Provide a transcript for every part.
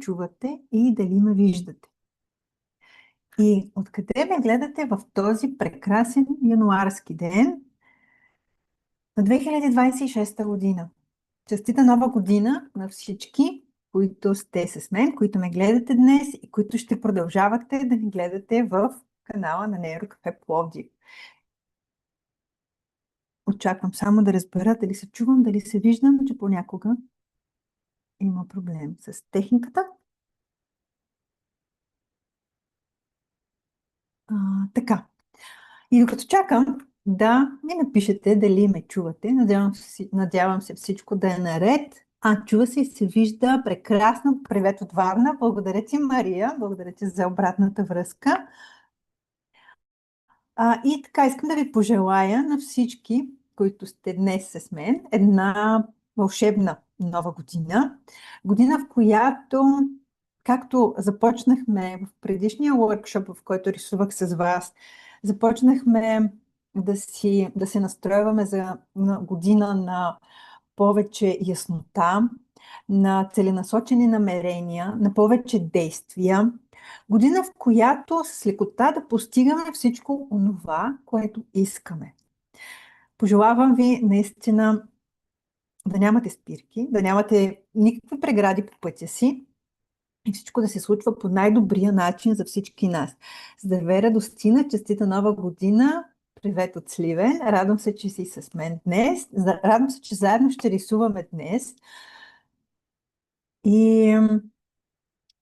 чувате и дали ме виждате. И откъде ме гледате в този прекрасен януарски ден на 2026 година? Честита нова година на всички, които сте с мен, които ме гледате днес и които ще продължавате да ни гледате в канала на Нейрокафе Пловдив. Очаквам само да разбера дали се чувам, дали се виждам, че понякога има проблем с техниката. Така. И докато чакам да ми напишете дали ме чувате, надявам се всичко да е наред. Чува се и се вижда прекрасно. Привет от Варна. Благодаря ти, Мария. Благодаря ти за обратната връзка. И така, искам да ви пожелая на всички, които сте днес с мен, една вълшебна нова година. Година, в която, както започнахме в предишния workshop, в който рисувах с вас, започнахме да се настройваме за година на повече яснота, на целенасочени намерения, на повече действия. Година, в която с лекота да постигаме всичко онова, което искаме. Пожелавам ви наистина да нямате спирки, да нямате никакви прегради по пътя си и всичко да се случва по най-добрия начин за всички нас. Здравей, Радостина, честита нова година! Привет от Сливен! Радвам се, че си с мен днес. Радвам се, че заедно ще рисуваме днес. И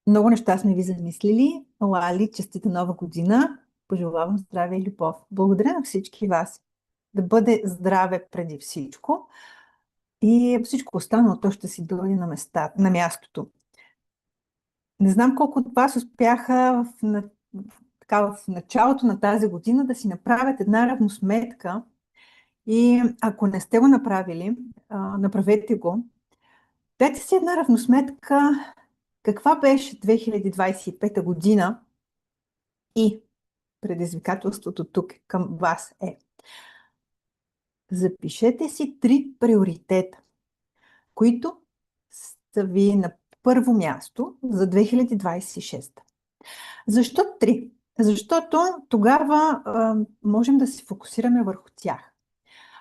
много неща сме ви замислили. Лали, честита нова година! Пожелавам здраве и любов. Благодаря на всички вас. Да бъде здраве преди всичко. И всичко останало, то ще си дойде на мястото. Не знам колко от вас успяха в началото на тази година да си направят една равносметка. И ако не сте го направили, направете го. Дайте си една равносметка каква беше 2025 година и предизвикателството тук към вас е: запишете си 3 приоритета, които са ви на първо място за 2026. Защо 3? Защото тогава можем да се фокусираме върху тях.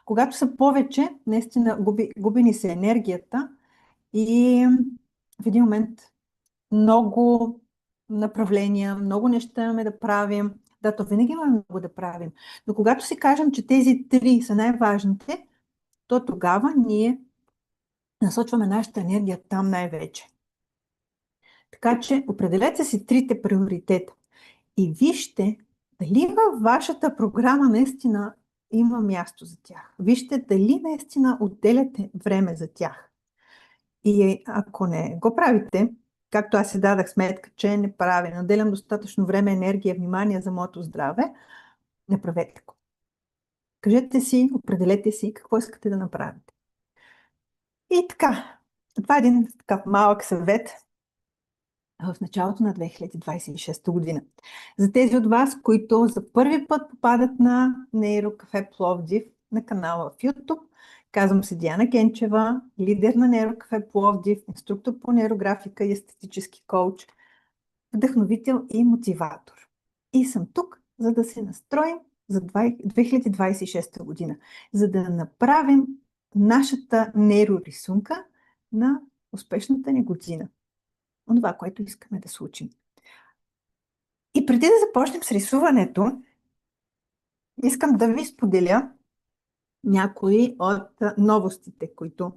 Когато са повече, наистина губи ни се енергията и в един момент много направления, много неща имаме да правим. Да, то винаги имаме много да правим. Но когато си кажем, че тези 3 са най-важните, то тогава ние насочваме нашата енергия там най-вече. Така че определете си 3 приоритета и вижте дали във вашата програма наистина има място за тях. Вижте дали наистина отделяте време за тях. И ако не го правите, както аз си дадах сметка, че не правя, не отделям достатъчно време, енергия, внимание за моето здраве, направете го. Кажете си, определете си какво искате да направите. И така, това е един такъв малък съвет в началото на 2026 година. За тези от вас, които за първи път попадат на Нейрокафе Пловдив на канала в YouTube, казвам се Диана Генчева, лидер на Нейрокафе Пловдив, инструктор по нейрографика и естетически коуч, вдъхновител и мотиватор. И съм тук, за да се настроим за 2026 година, за да направим нашата нейрорисунка на успешната ни година. Това, което искаме да случим. И преди да започнем с рисуването, искам да ви споделя някои от новостите, които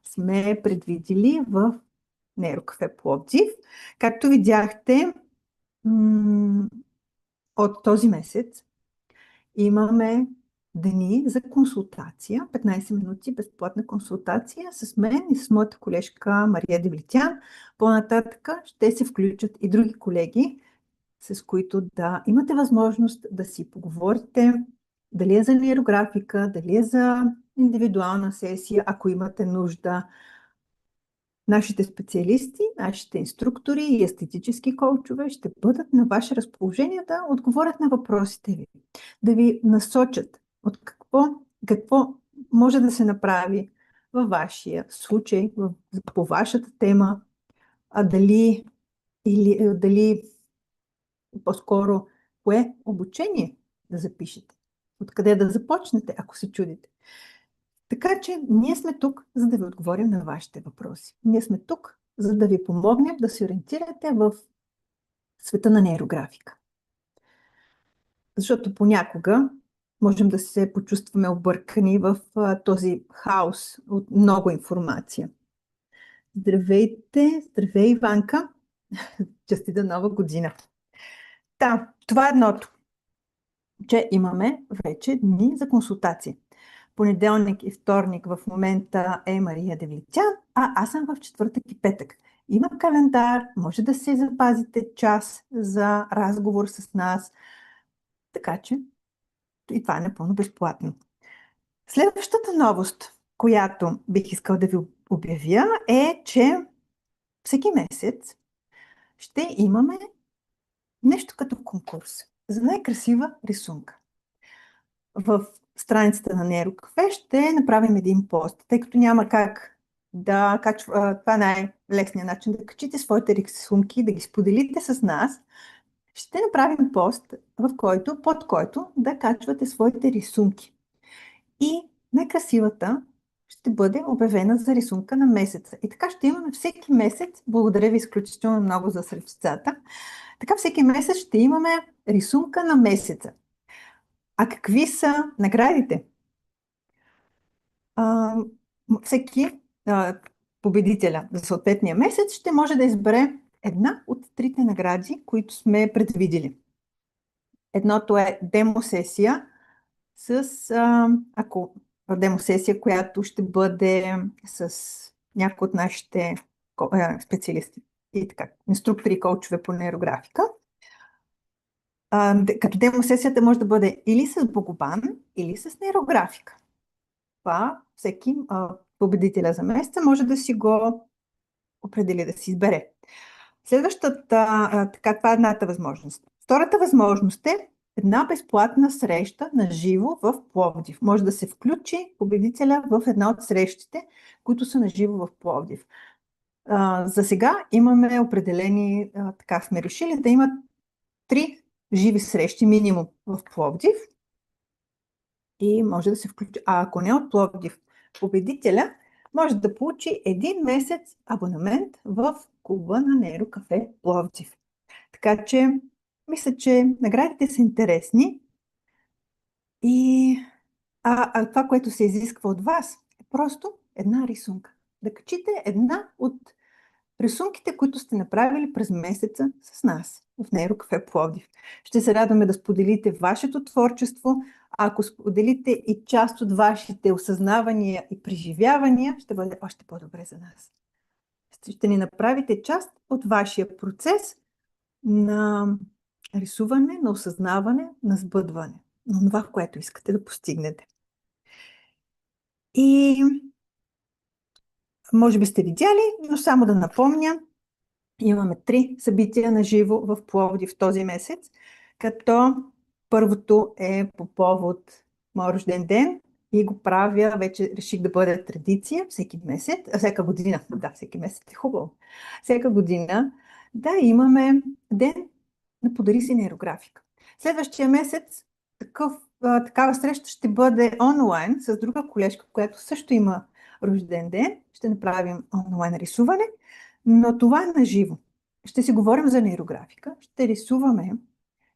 сме предвидили в Нейрокафе Пловдив. Както видяхте, от този месец имаме дни за консултация, 15 минути безплатна консултация с мен и с моята колежка Мария Девлетян. По-нататък ще се включат и други колеги, с които да имате възможност да си поговорите, дали е за нейрографика, дали е за индивидуална сесия, ако имате нужда. Нашите специалисти, нашите инструктори и естетически коучове ще бъдат на ваше разположение да отговорят на въпросите ви, да ви насочат от какво може да се направи във вашия случай, по вашата тема, дали или дали по-скоро кое обучение да запишете, откъде да започнете, ако се чудите. Така че ние сме тук, за да ви отговорим на вашите въпроси. Ние сме тук, за да ви помогнем да се ориентирате в света на нейрографика. Защото понякога можем да се почувстваме объркани в този хаос от много информация. Здравейте, здравей, Иванка! Честита нова година! Да, това е едното, че имаме вече дни за консултации. Понеделник и вторник в момента е Мария Девлетян, а аз съм в четвъртък и петък. Има календар, може да се запазите час за разговор с нас, така че и това е напълно безплатно. Следващата новост, която бих искал да ви обявя, е, че всеки месец ще имаме нещо като конкурс за най-красива рисунка. В страницата на Нейрокафе ще направим един пост, тъй като няма как да качва, това е най-лесният начин да качите своите рисунки, да ги споделите с нас. Ще направим пост, под който да качвате своите рисунки. И най-красивата ще бъде обявена за рисунка на месеца. И така ще имаме всеки месец, благодаря ви изключително много за сърцата, така всеки месец ще имаме рисунка на месеца. А какви са наградите? Всеки победителя за съответния месец ще може да избере една от трите награди, които сме предвидили. Едното е демосесия демосесия, която ще бъде с някои от нашите специалисти и така, инструктори и коучове по нейрографика. Като демосесията може да бъде или с Богобан, или с нейрографика. Това всеки победителя за месеца може да си го определи, да си избере. Следващата, това е едната възможност. Втората възможност е една безплатна среща на живо в Пловдив. Може да се включи победителя в една от срещите, които са на живо в Пловдив. За сега имаме определени, така сме решили, да имат 3 живи срещи минимум в Пловдив и може да се включи. А ако не от Пловдив, победителя може да получи 1 месец абонамент в клуба на Нейрокафе Пловдив. Така че, мисля, че наградите са интересни и това, което се изисква от вас, е просто една рисунка. Да качите една от рисунките, които сте направили през месеца с нас в Нейрокафе Пловдив. Ще се радваме да споделите вашето творчество. А ако споделите и част от вашите осъзнавания и преживявания, ще бъде още по-добре за нас. Ще ни направите част от вашия процес на рисуване, на осъзнаване, на сбъдване. На това, което искате да постигнете. И може би сте видяли, но само да напомня, имаме 3 събития на живо в Пловдив този месец, като първото е по повод моя рожден ден и го правя, вече реших да бъде традиция всеки месец, всяка година, да, всеки месец е хубаво, всяка година да имаме ден на Подари си нейрографика. Следващия месец такава среща ще бъде онлайн с друга колежка, която също има рожден ден. Ще направим онлайн рисуване, но това е на живо. Ще си говорим за нейрографика, ще рисуваме,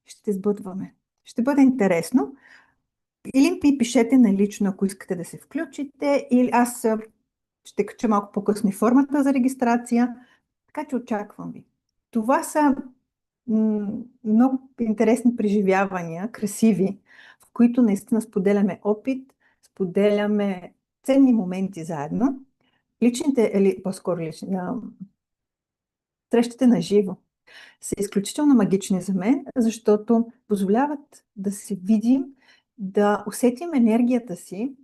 ще сбъдваме. Ще бъде интересно. Или ми пишете налично, ако искате да се включите, или аз ще кача малко по-късно и формата за регистрация. Така че очаквам ви. Това са много интересни преживявания, красиви, в които наистина споделяме опит, споделяме ценни моменти заедно. Срещите на живо са изключително магични за мен, защото позволяват да се видим, да усетим енергията си,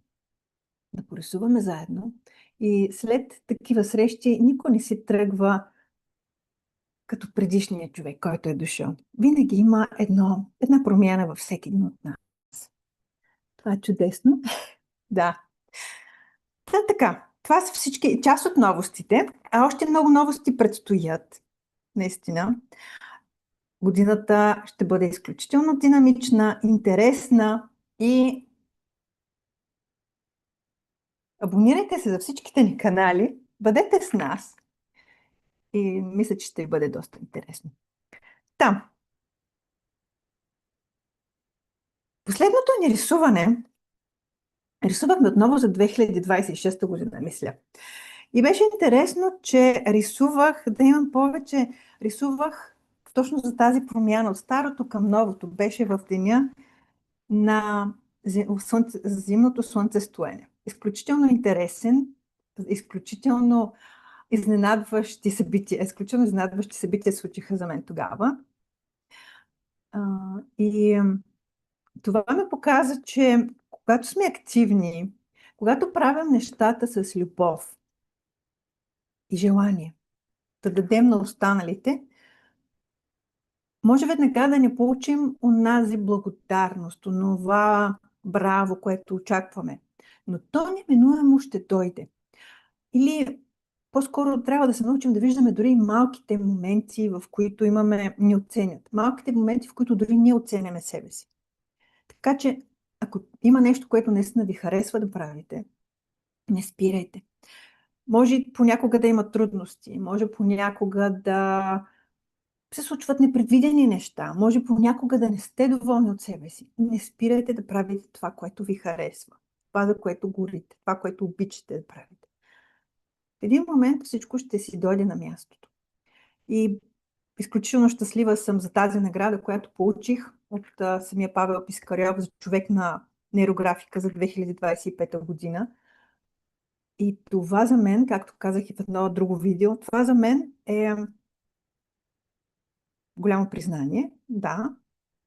да порисуваме заедно. И след такива срещи никой не си тръгва като предишния човек, който е дошъл. Винаги има една промяна във всеки един от нас. Това е чудесно. Да. Така, това са всички част от новостите, а още много новости предстоят. наистина. Годината ще бъде изключително динамична, интересна и абонирайте се за всичките ни канали, бъдете с нас и мисля, че ще бъде доста интересно. Там, последното ни рисуване, рисувахме отново за 2026 година, мисля. И беше интересно, че рисувах, да имам повече, рисувах точно за тази промяна от старото към новото. Беше в деня на зимното слънцестоене. Изключително интересен, изключително изненадващи събития случиха за мен тогава. И това ме показа, че когато сме активни, когато правим нещата с любов и желание да дадем на останалите, може веднага да не получим онази благодарност, онова браво, което очакваме. Но то неминуемо ще дойде. Или по-скоро трябва да се научим да виждаме дори малките моменти, в които ни оценят. Малките моменти, в които дори ние оценяме себе си. Така че, ако има нещо, което наистина ви харесва да правите, не спирайте. Може понякога да има трудности, може понякога да се случват непредвидени неща, може понякога да не сте доволни от себе си. Не спирайте да правите това, което ви харесва, това, за което горите, това, което обичате да правите. В един момент всичко ще си дойде на мястото. И изключително щастлива съм за тази награда, която получих от самия Павел Пискарьов за човек на нейрографика за 2025 година. И това за мен, както казах и в едно друго видео, това за мен е голямо признание, да,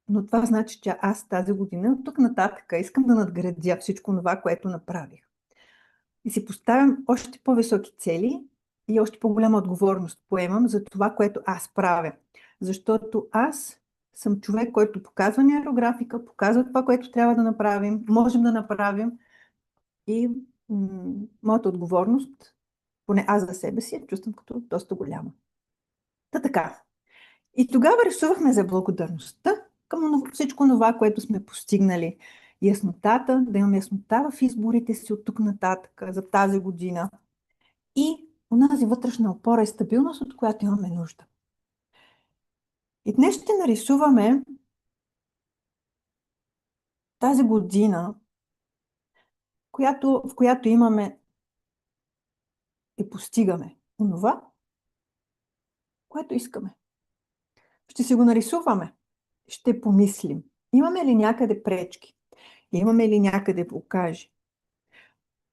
но това значи, че аз тази година, от тук нататък, искам да надградя всичко това, което направих. И си поставям още по-високи цели и още по-голяма отговорност поемам за това, което аз правя. Защото аз съм човек, който показва нейрографика, показва това, което трябва да направим, можем да направим и моята отговорност, поне аз за себе си, я чувствам като доста голяма. Та така. И тогава рисувахме за благодарността към всичко това, което сме постигнали. Яснотата, да имаме яснота в изборите си от тук нататък за тази година. И онази вътрешна опора и стабилност, от която имаме нужда. И днес ще нарисуваме тази година, в която имаме и постигаме онова, което искаме. Ще си го нарисуваме. Ще помислим. Имаме ли някъде пречки? Имаме ли някъде блокажи?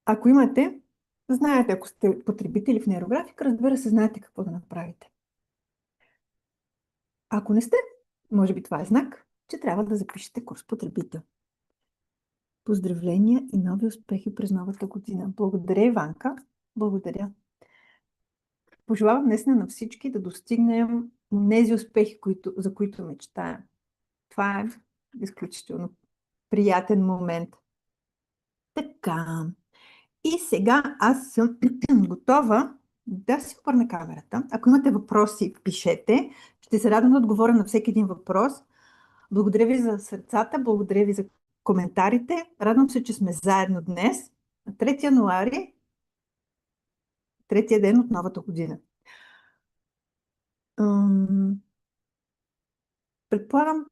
Ако имате, знаете, ако сте потребители в нейрографика, разбира се, знаете какво да направите. Ако не сте, може би това е знак, че трябва да запишете курс потребител. Поздравления и нови успехи през новата година. Благодаря, Иванка. Благодаря. Пожелавам днес на всички да достигнем тези успехи, за които мечтаем. Това е изключително приятен момент. Така. И сега аз съм готова да си обърна камерата. Ако имате въпроси, пишете. Ще се радвам да отговоря на всеки един въпрос. Благодаря ви за сърцата, благодаря ви за коментарите. Радвам се, че сме заедно днес, на 3 януари, третия ден от новата година. Предполагам,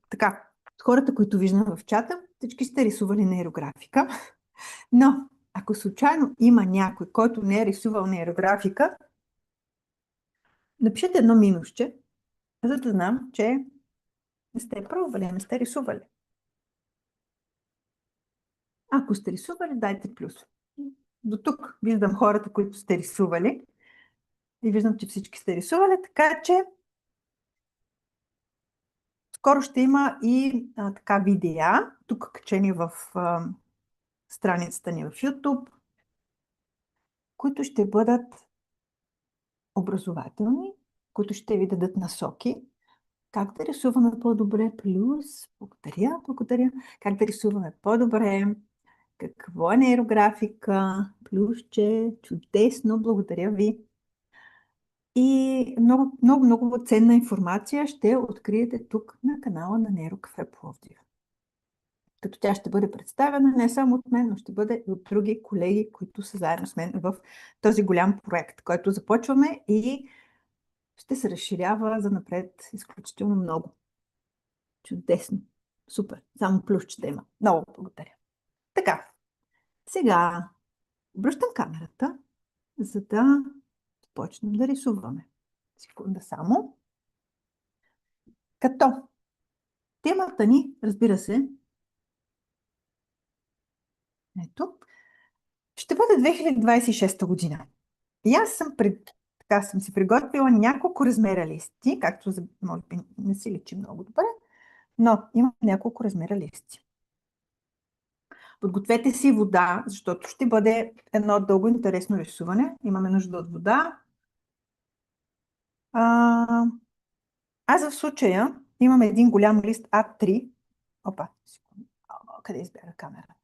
така, хората, които виждам в чата, всички сте рисували нейрографика, но ако случайно има някой, който не е рисувал нейрографика, напишете едно минусче, за да знам, че не сте пробвали, не сте рисували. Ако сте рисували, дайте плюс. До тук виждам хората, които сте рисували. И виждам, че всички сте рисували, така че скоро ще има и така видеа, тук качени в страницата ни в YouTube, които ще бъдат образователни, които ще ви дадат насоки. Как да рисуваме по-добре плюс? Благодаря, благодаря. Как да рисуваме по-добре? Какво е нейрографика? Плюс, че чудесно, благодаря ви. И много, много, много ценна информация ще откриете тук на канала на Нейрокафе Пловдив. Като тя ще бъде представена не само от мен, но ще бъде и от други колеги, които са заедно с мен в този голям проект, който започваме и ще се разширява за напред изключително много. Чудесно. Супер. Само плюс, че да има. Много благодаря. Така, сега обръщам камерата, за да почнем да рисуваме. Секунда само. Като темата ни, разбира се, ето, ще бъде 2026 година. И аз така съм си приготвила няколко размера листи, както може би не си личи много добре, но имам няколко размера листи. Подгответе си вода, защото ще бъде едно дълго интересно рисуване. Имаме нужда от вода. Аз в случая имам един голям лист А3. Опа, секунда. Къде избяга камера?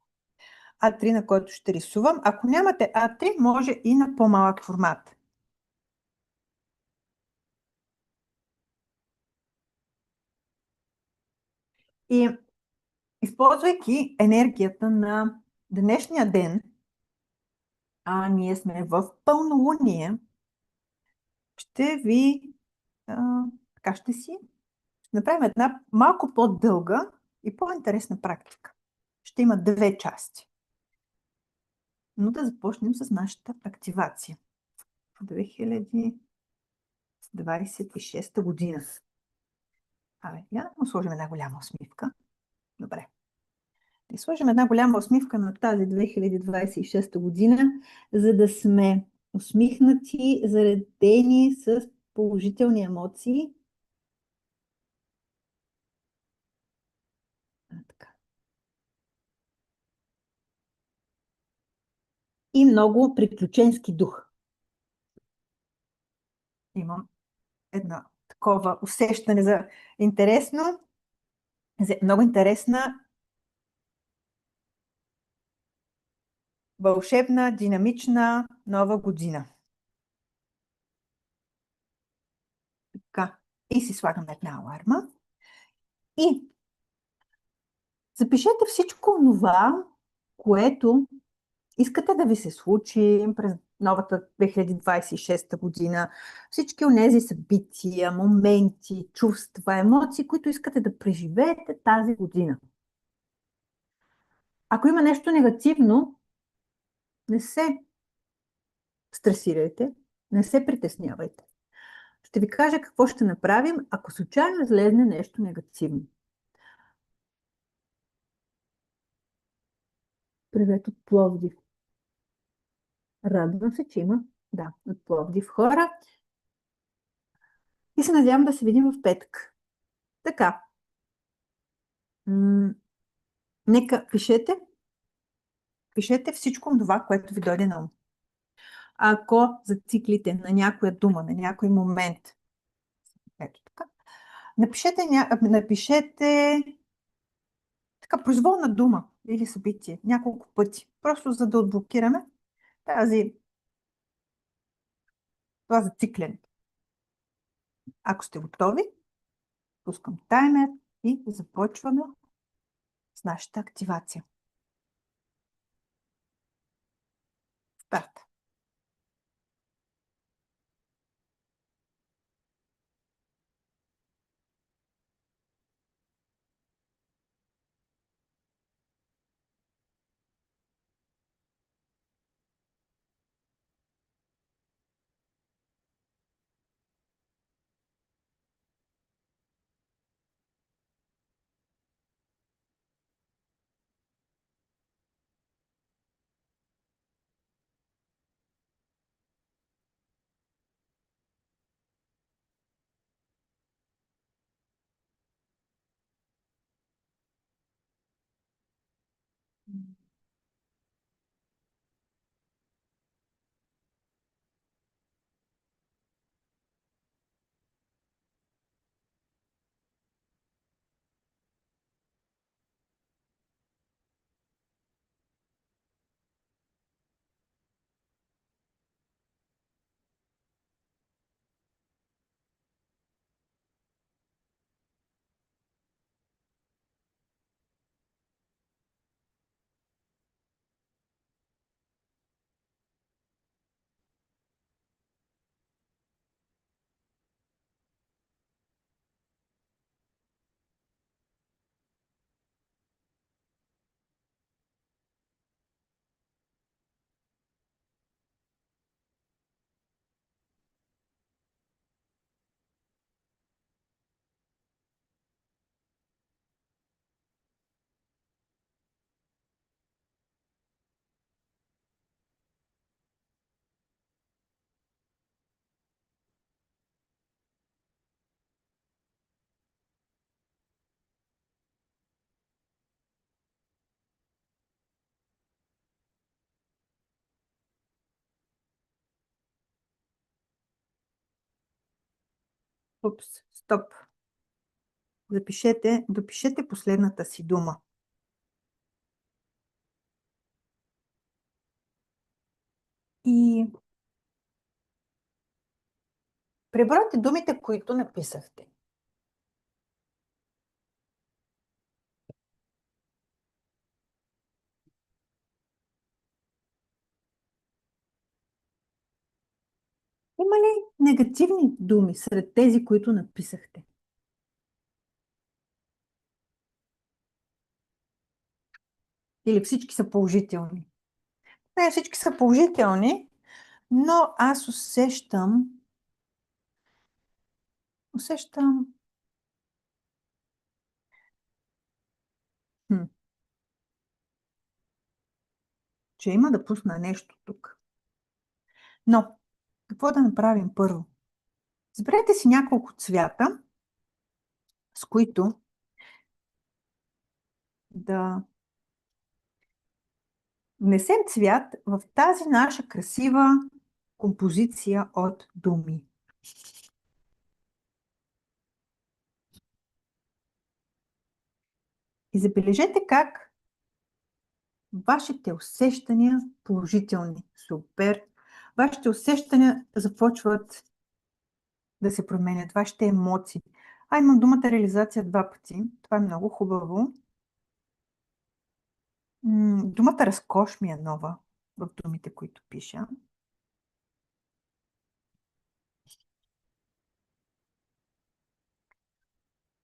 А3, на който ще рисувам. Ако нямате А3, може и на по-малък формат. И използвайки енергията на днешния ден, а ние сме в пълнолуние, ще ви така ще направим една малко по-дълга и по-интересна практика. Ще има две части. Но да започнем с нашата активация. 2026 година. Я му сложим една голяма усмивка. Добре. Да сложим една голяма усмивка на тази 2026 година, за да сме усмихнати, заредени с положителни емоции. Така. И много приключенски дух. Имам едно такова усещане за интересно, за много интересна, вълшебна, динамична нова година. Така. И си слагаме една аларма. И запишете всичко това, което искате да ви се случи през новата 2026 година. Всички онези събития, моменти, чувства, емоции, които искате да преживеете тази година. Ако има нещо негативно, не се стресирайте, не се притеснявайте. Ще ви кажа какво ще направим, ако случайно излезне нещо негативно. Привет от Пловдив. Радвам се, че има, да, от Пловдив хора. И се надявам да се видим в петък. Така. Нека пишете всичко това, което ви дойде на ум. Ако зациклите на някоя дума, на някой момент, ето така, напишете така произволна дума или събитие няколко пъти, просто за да отблокираме това зациклене. Ако сте готови, пускам таймер и започваме с нашата активация. Старт! Упс, стоп. Допишете последната си дума. И пребройте думите, които написахте. Има ли негативни думи сред тези, които написахте? Или всички са положителни? Не, всички са положителни, но аз усещам, хм, че има да пусна нещо тук. Но, какво да направим първо? Изберете си няколко цвята, с които да внесем цвят в тази наша красива композиция от думи. И забележете как вашите усещания положителни, супер, вашите усещания започват да се променят, вашите емоции. Имам думата реализация два пъти. Това е много хубаво. Думата разкош ми е нова в думите, които пиша.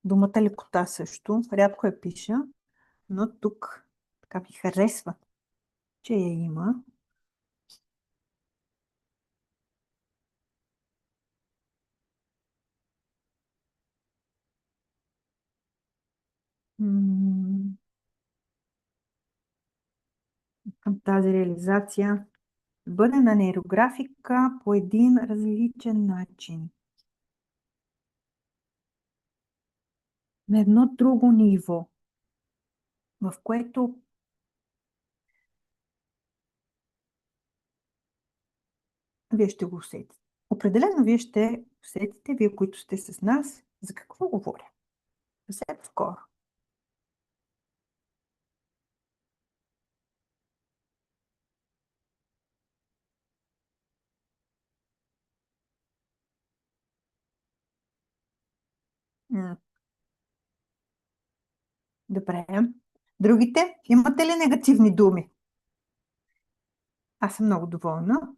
Думата лекота също. Рядко я пиша, но тук така ми харесва, че я има. Към тази реализация бъде на нейрографика по един различен начин. На едно друго ниво, в което вие ще го усетите. Определено вие ще усетите, вие, които сте с нас, за какво говоря. Съвсем скоро. Добре. Другите? Имате ли негативни думи? Аз съм много доволна.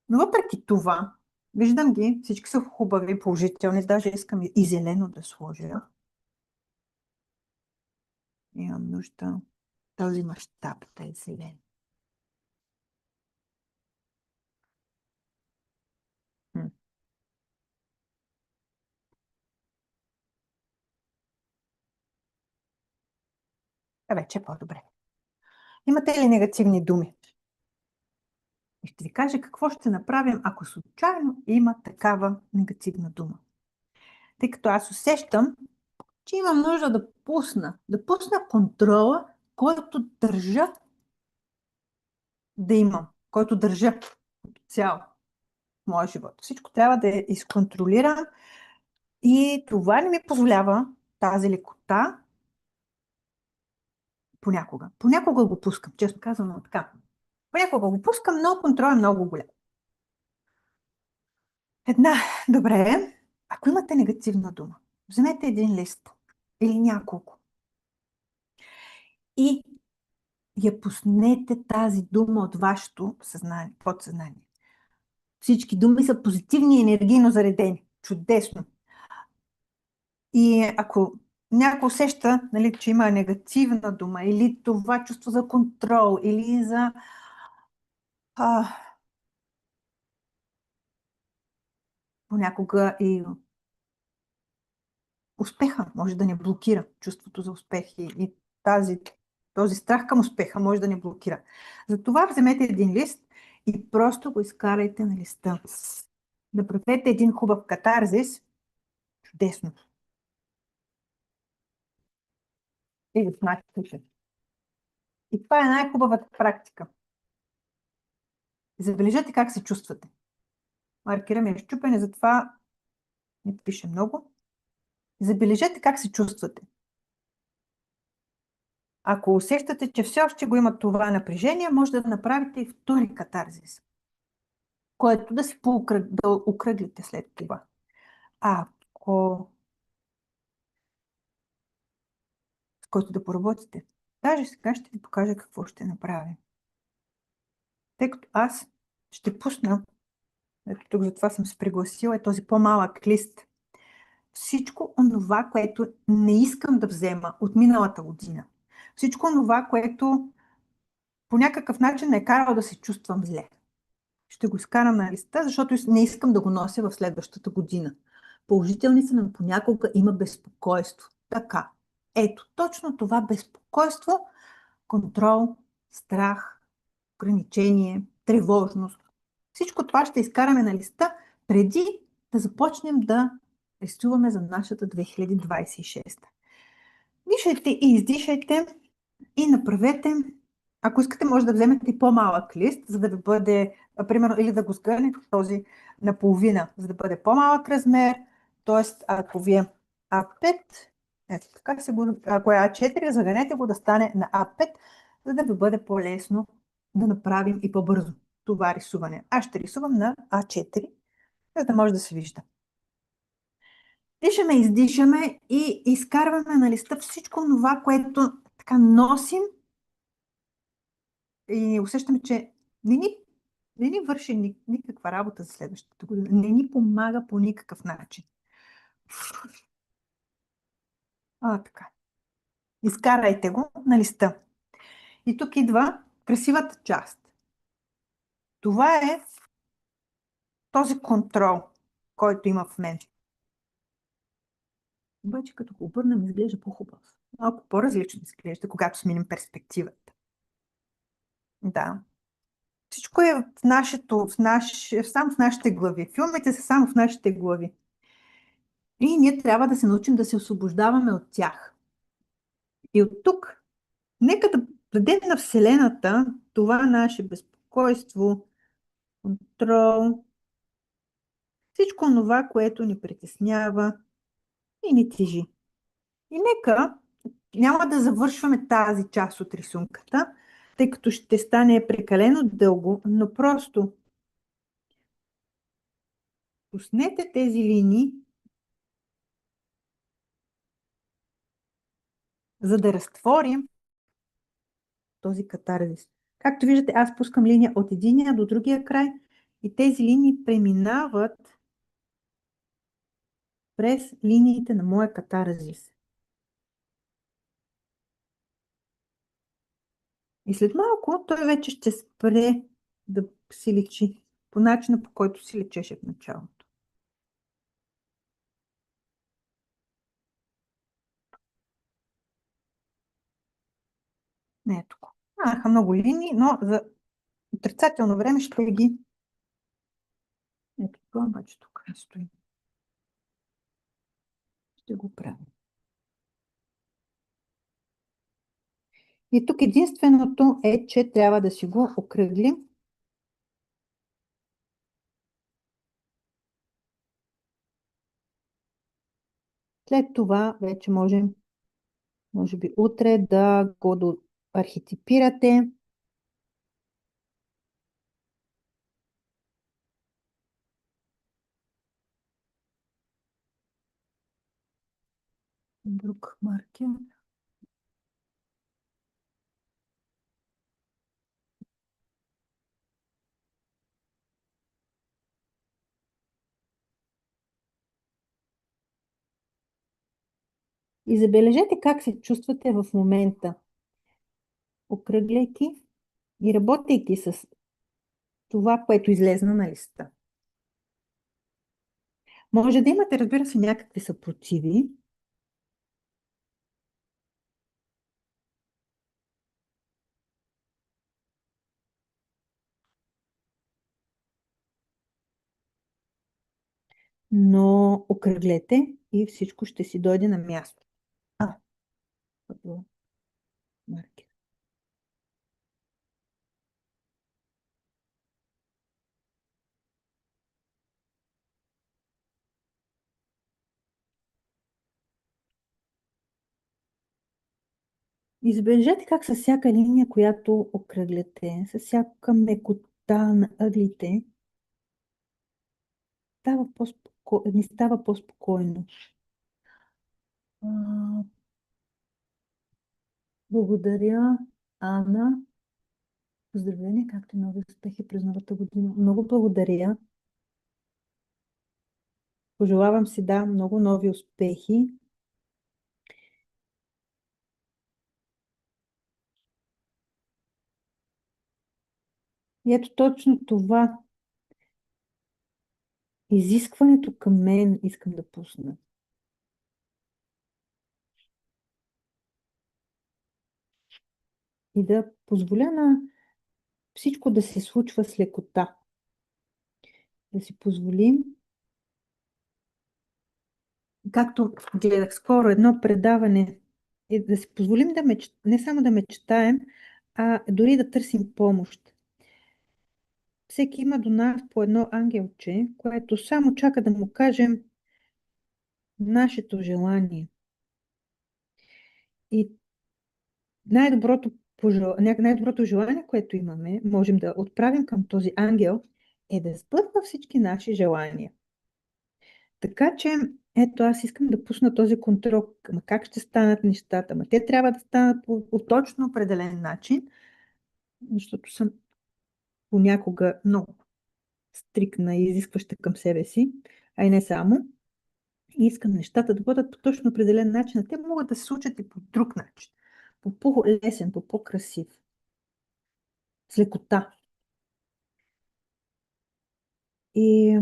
Но въпреки това, виждам ги, всички са хубави, положителни, даже искам и зелено да сложа. Имам нужда този мащаб да е зелен. Вече е по-добре. Имате ли негативни думи? И ще ви кажа какво ще направим, ако случайно има такава негативна дума. Тъй като аз усещам, че имам нужда да пусна контрола, който държа да имам, който държа цял в моя живот. Всичко трябва да е изконтролирам и това не ми позволява тази лекота понякога. Понякога го пускам, честно казвам, но така. Понякога го пускам, но контрол е много голям. Добре, ако имате негативна дума, вземете един лист или няколко и я пуснете тази дума от вашето съзнание, подсъзнание. Всички думи са позитивни и енергийно заредени. Чудесно. И ако някой усеща, нали, че има негативна дума или това чувство за контрол, или за понякога и успеха може да ни блокира, чувството за успех и този страх към успеха може да ни блокира. Затова вземете един лист и просто го изкарайте на листа. Направете един хубав катарзис. Чудесно. И го смачкайте. И това е най-хубавата практика. Забележете как се чувствате. Маркера ми е щупен и затова не пише много. Забележете как се чувствате. Ако усещате, че все още го има това напрежение, може да направите и втори катарзис, който да да окръглите след това. Ако с който да поработите. Даже сега ще ви покажа какво ще направим. Тъй като аз ще пусна, ето тук затова съм се пригласила, е този по-малък лист. Всичко онова, което не искам да взема от миналата година. Всичко онова, което по някакъв начин ме е карало да се чувствам зле. Ще го изкарам на листа, защото не искам да го нося в следващата година. Положителни са, но понякога има безпокойство. Така. Ето, точно това безпокойство, контрол, страх, ограничение, тревожност. Всичко това ще изкараме на листа преди да започнем да рисуваме за нашата 2026. Дишайте и издишайте и направете. Ако искате, може да вземете и по-малък лист, за да ви бъде, примерно, или да го сгънете този наполовина, за да бъде по-малък размер. Тоест, ако ви е А5, ето така ако е А4, загънете го да стане на А5, за да ви бъде по-лесно да направим и по-бързо това рисуване. Аз ще рисувам на А4, за да може да се вижда. Дишаме, издишаме и изкарваме на листа всичко това, което така носим и усещаме, че не ни върши никаква работа за следващата година. Не ни помага по никакъв начин. Така. Изкарайте го на листа. И тук идва красивата част. Това е този контрол, който има в мен. Обаче, като го обърнем, изглежда по-хубав. Малко по-различно изглежда, когато сменим перспективата. Да. Всичко е само в нашите глави. Филмите са само в нашите глави. И ние трябва да се научим да се освобождаваме от тях. И от тук, нека да дадем на Вселената това наше безпокойство, контрол, всичко това, което ни притеснява и ни тежи. И нека няма да завършваме тази част от рисунката, тъй като ще стане прекалено дълго, но просто пуснете тези линии, за да разтворим този катарзис. Както виждате, аз пускам линия от единия до другия край и тези линии преминават през линиите на моя катарзис. И след малко той вече ще спре да си личи по начина, по който си лечеше в началото. Не е тук. Много линии, но за отрицателно време ще ги... Ето това, обаче тук не стои. Ще го правя. И тук единственото е, че трябва да си го окръглим. След това вече можем, може би утре, да го архетипирате. Друг маркер. И забележете как се чувствате в момента, окръгляйки и работейки с това, което излезна на листа. Може да имате, разбира се, някакви съпротиви. Но окръглете и всичко ще си дойде на място. Маркер. Избележете как с всяка линия, която окръгляте, с всяка мекота на ъглите, ни става по-спокойно. А, Благодаря, Ана. Поздравления, както и нови успехи през новата година. Много благодаря. Пожелавам си, да, много нови успехи. И ето точно това изискването към мен искам да пусна. И да позволя на всичко да се случва с лекота. Да си позволим, както гледах скоро едно предаване, да си позволим не само да мечтаем, а дори да търсим помощ. Всеки има до нас по едно ангелче, което само чака да му кажем нашето желание. И най-доброто желание, което имаме, можем да отправим към този ангел, е да сбъдва всички наши желания. Така че, ето аз искам да пусна този контрол. Ма как ще станат нещата? Ма те трябва да станат по точно определен начин, защото съм понякога много стрикна и изискваща към себе си, а и не само. И искам нещата да бъдат по точно определен начин, а те могат да се случат и по друг начин. По по-лесен, по по-красив. С лекота. И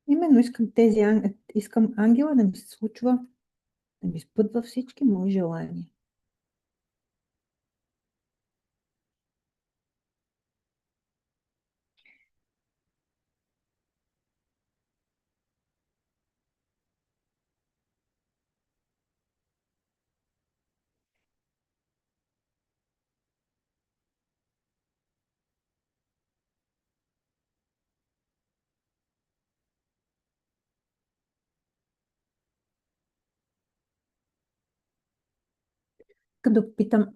именно искам ангела да ми се случва, да ми спътва всички мои желания. Искам да попитам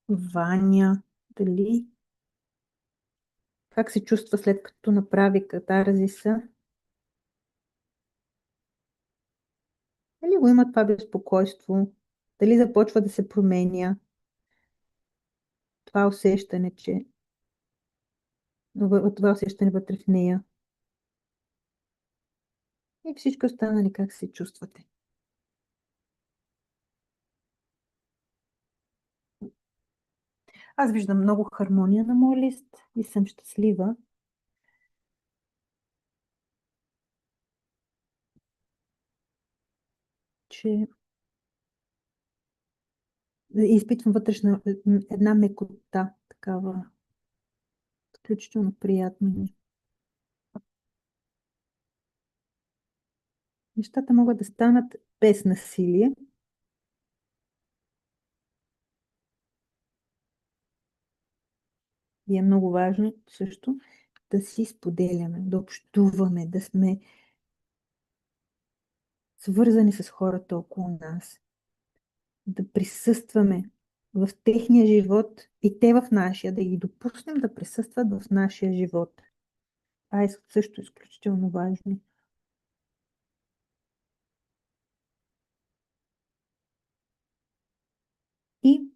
Ваня, дали как се чувства след като направи катарзиса? Дали го има това безпокойство? Дали започва да се променя това усещане, това усещане вътре в нея? И всички останали как се чувствате? Аз виждам много хармония на моя лист и съм щастлива, че изпитвам вътрешна една мекота, такава изключително приятна ми. Нещата могат да станат без насилие. И е много важно също да си споделяме, да общуваме, да сме свързани с хората около нас, да присъстваме в техния живот и те в нашия, да ги допуснем да присъстват в нашия живот. Това е също изключително важно. И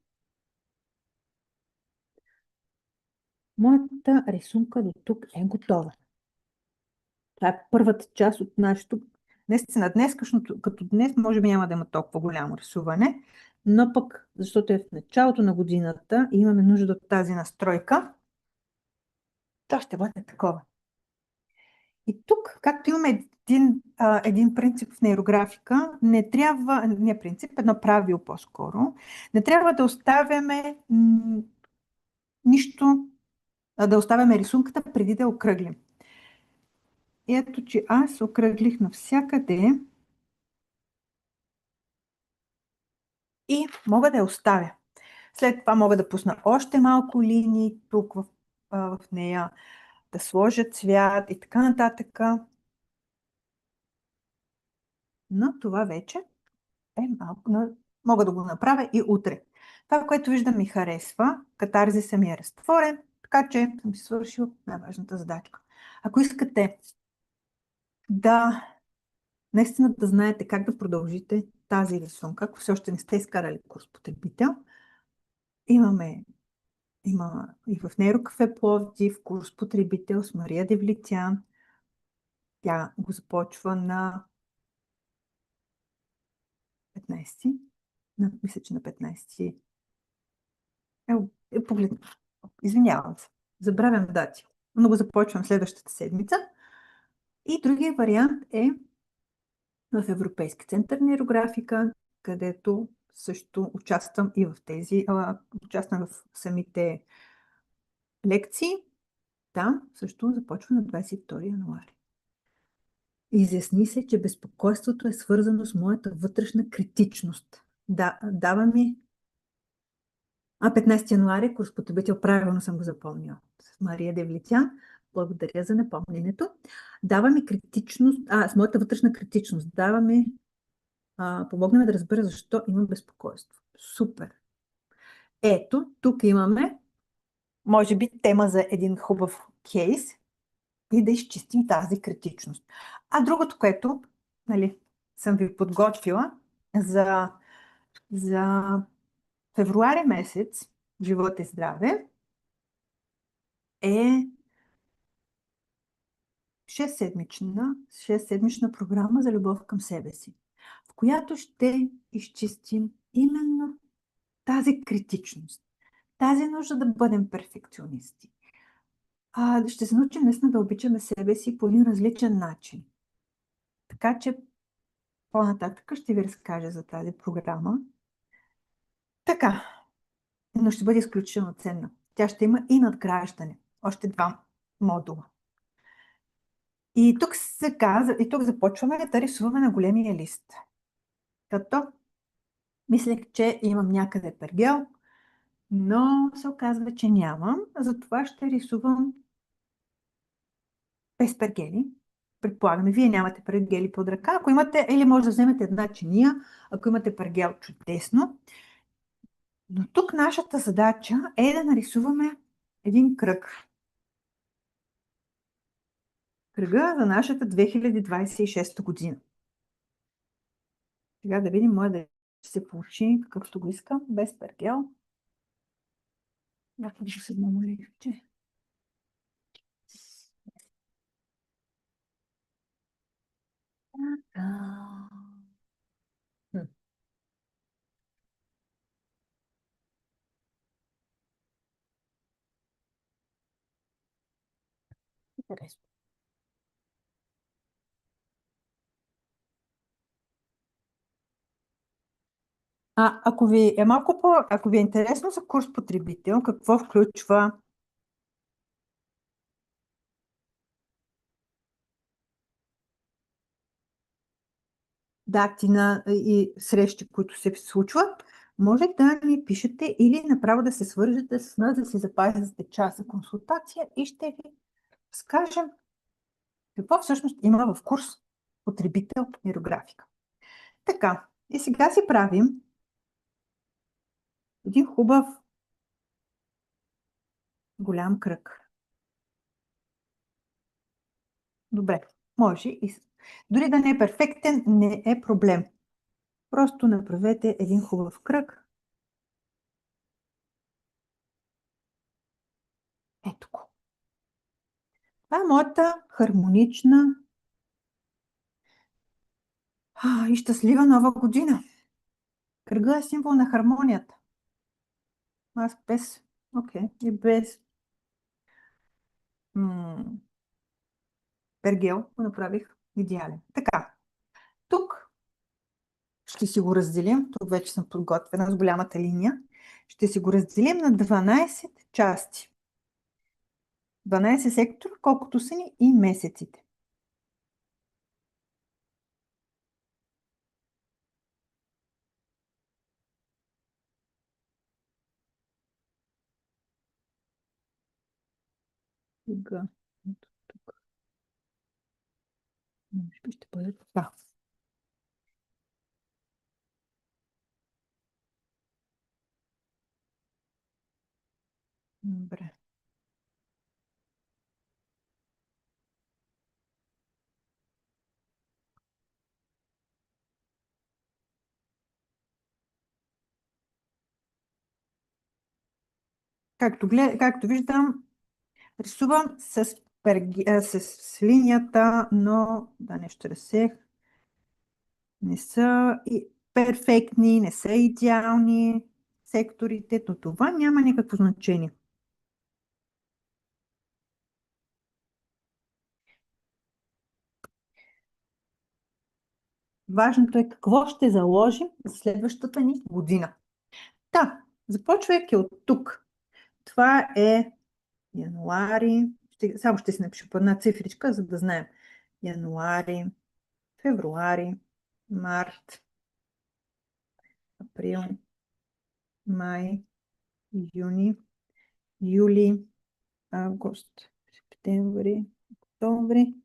моята рисунка до тук е готова. Това е първата част от нашето. Наистина, като днес, може би няма да има толкова голямо рисуване, но пък, защото е в началото на годината и имаме нужда от тази настройка, то ще бъде такова. И тук, както имаме един принцип в нейрографика, не принцип, едно правило по-скоро, не трябва да оставяме нищо, да оставяме рисунката преди да я окръглим. И ето, че аз окръглих навсякъде и мога да я оставя. След това мога да пусна още малко линии тук в нея, да сложа цвят и така нататък. Но това вече малко, но мога да го направя и утре. Това, което виждам, ми харесва. Катарзиса ми е разтворен, така че съм си свършил най-важната задачка. Ако искате да наистина да знаете как да продължите тази рисунка, ако все още не сте изкарали курс потребител, има и в Нейрокафе Пловдив курс потребител с Мария Девлетян. Тя го започва на 15. Мисля, че на 15. Погледна. Извинявам се. Забравям дати. Но го започвам следващата седмица. И другия вариант е в Европейски център нейрографика, където също участвам и в участвам в самите лекции. Там също започва на 22 януари. Изясни се, че безпокойството е свързано с моята вътрешна критичност. Да, дава ми 15 януари, курс потребител, правилно съм го запомнила. С Мария Девлетян. Благодаря за напомненето. Дава ми критичност, с моята вътрешна критичност. Помогна ми да разбера защо имам безпокойство. Супер. Ето, тук имаме, може би, тема за един хубав кейс и да изчистим тази критичност. А другото, което, нали, съм ви подготвила за февруари месец, живот и здраве, е 6-седмична програма за любов към себе си, в която ще изчистим именно тази критичност, тази нужда да бъдем перфекционисти. Ще се научим наистина да обичаме себе си по един различен начин. Така че по-нататък ще ви разкажа за тази програма. Така, но ще бъде изключително ценна. Тя ще има и надграждане. Още 2 модула. И тук започваме да рисуваме на големия лист. Като мислех, че имам някъде пергел, но се оказва, че нямам. Затова ще рисувам без пергели. Предполагаме, вие нямате пергели под ръка. Ако имате, или може да вземете една чиния, ако имате пергел, чудесно. Но тук нашата задача е да нарисуваме един кръг. Кръга за нашата 2026 година. Сега да видим, може да се получи какъвто го искам, без пергел. Някакво се намалих, че... Интересно. Ако ви е интересно за курс потребител, какво включва дати и срещи, които се случват, може да ми пишете или направо да се свържете с нас, да се запазите час за консултация и ще ви скажем какво всъщност има в курс потребител нейрографика. Така, и сега си правим един хубав голям кръг. Добре, може и дори да не е перфектен, не е проблем. Просто направете един хубав кръг. Ето го. Това е моята хармонична и щастлива нова година. Кръга е символ на хармонията. Аз без, и без пергел го направих идеален. Така, тук ще си го разделим. Тук вече съм подготвена с голямата линия. Ще си го разделим на 12 части. 12 сектора, колкото са ни и месеците. Сега, тук. Може би ще бъде така. Както виждам, рисувам с линията, но да, нещо разсех. Не са и перфектни, не са идеални секторите, но това няма никакво значение. Важното е какво ще заложим за следващата ни година. Та, започвайки от тук. Това е януари. Само ще си напиша по една цифричка, за да знаем. Януари, февруари, март, април, май, юни, юли, август, септември, октомври,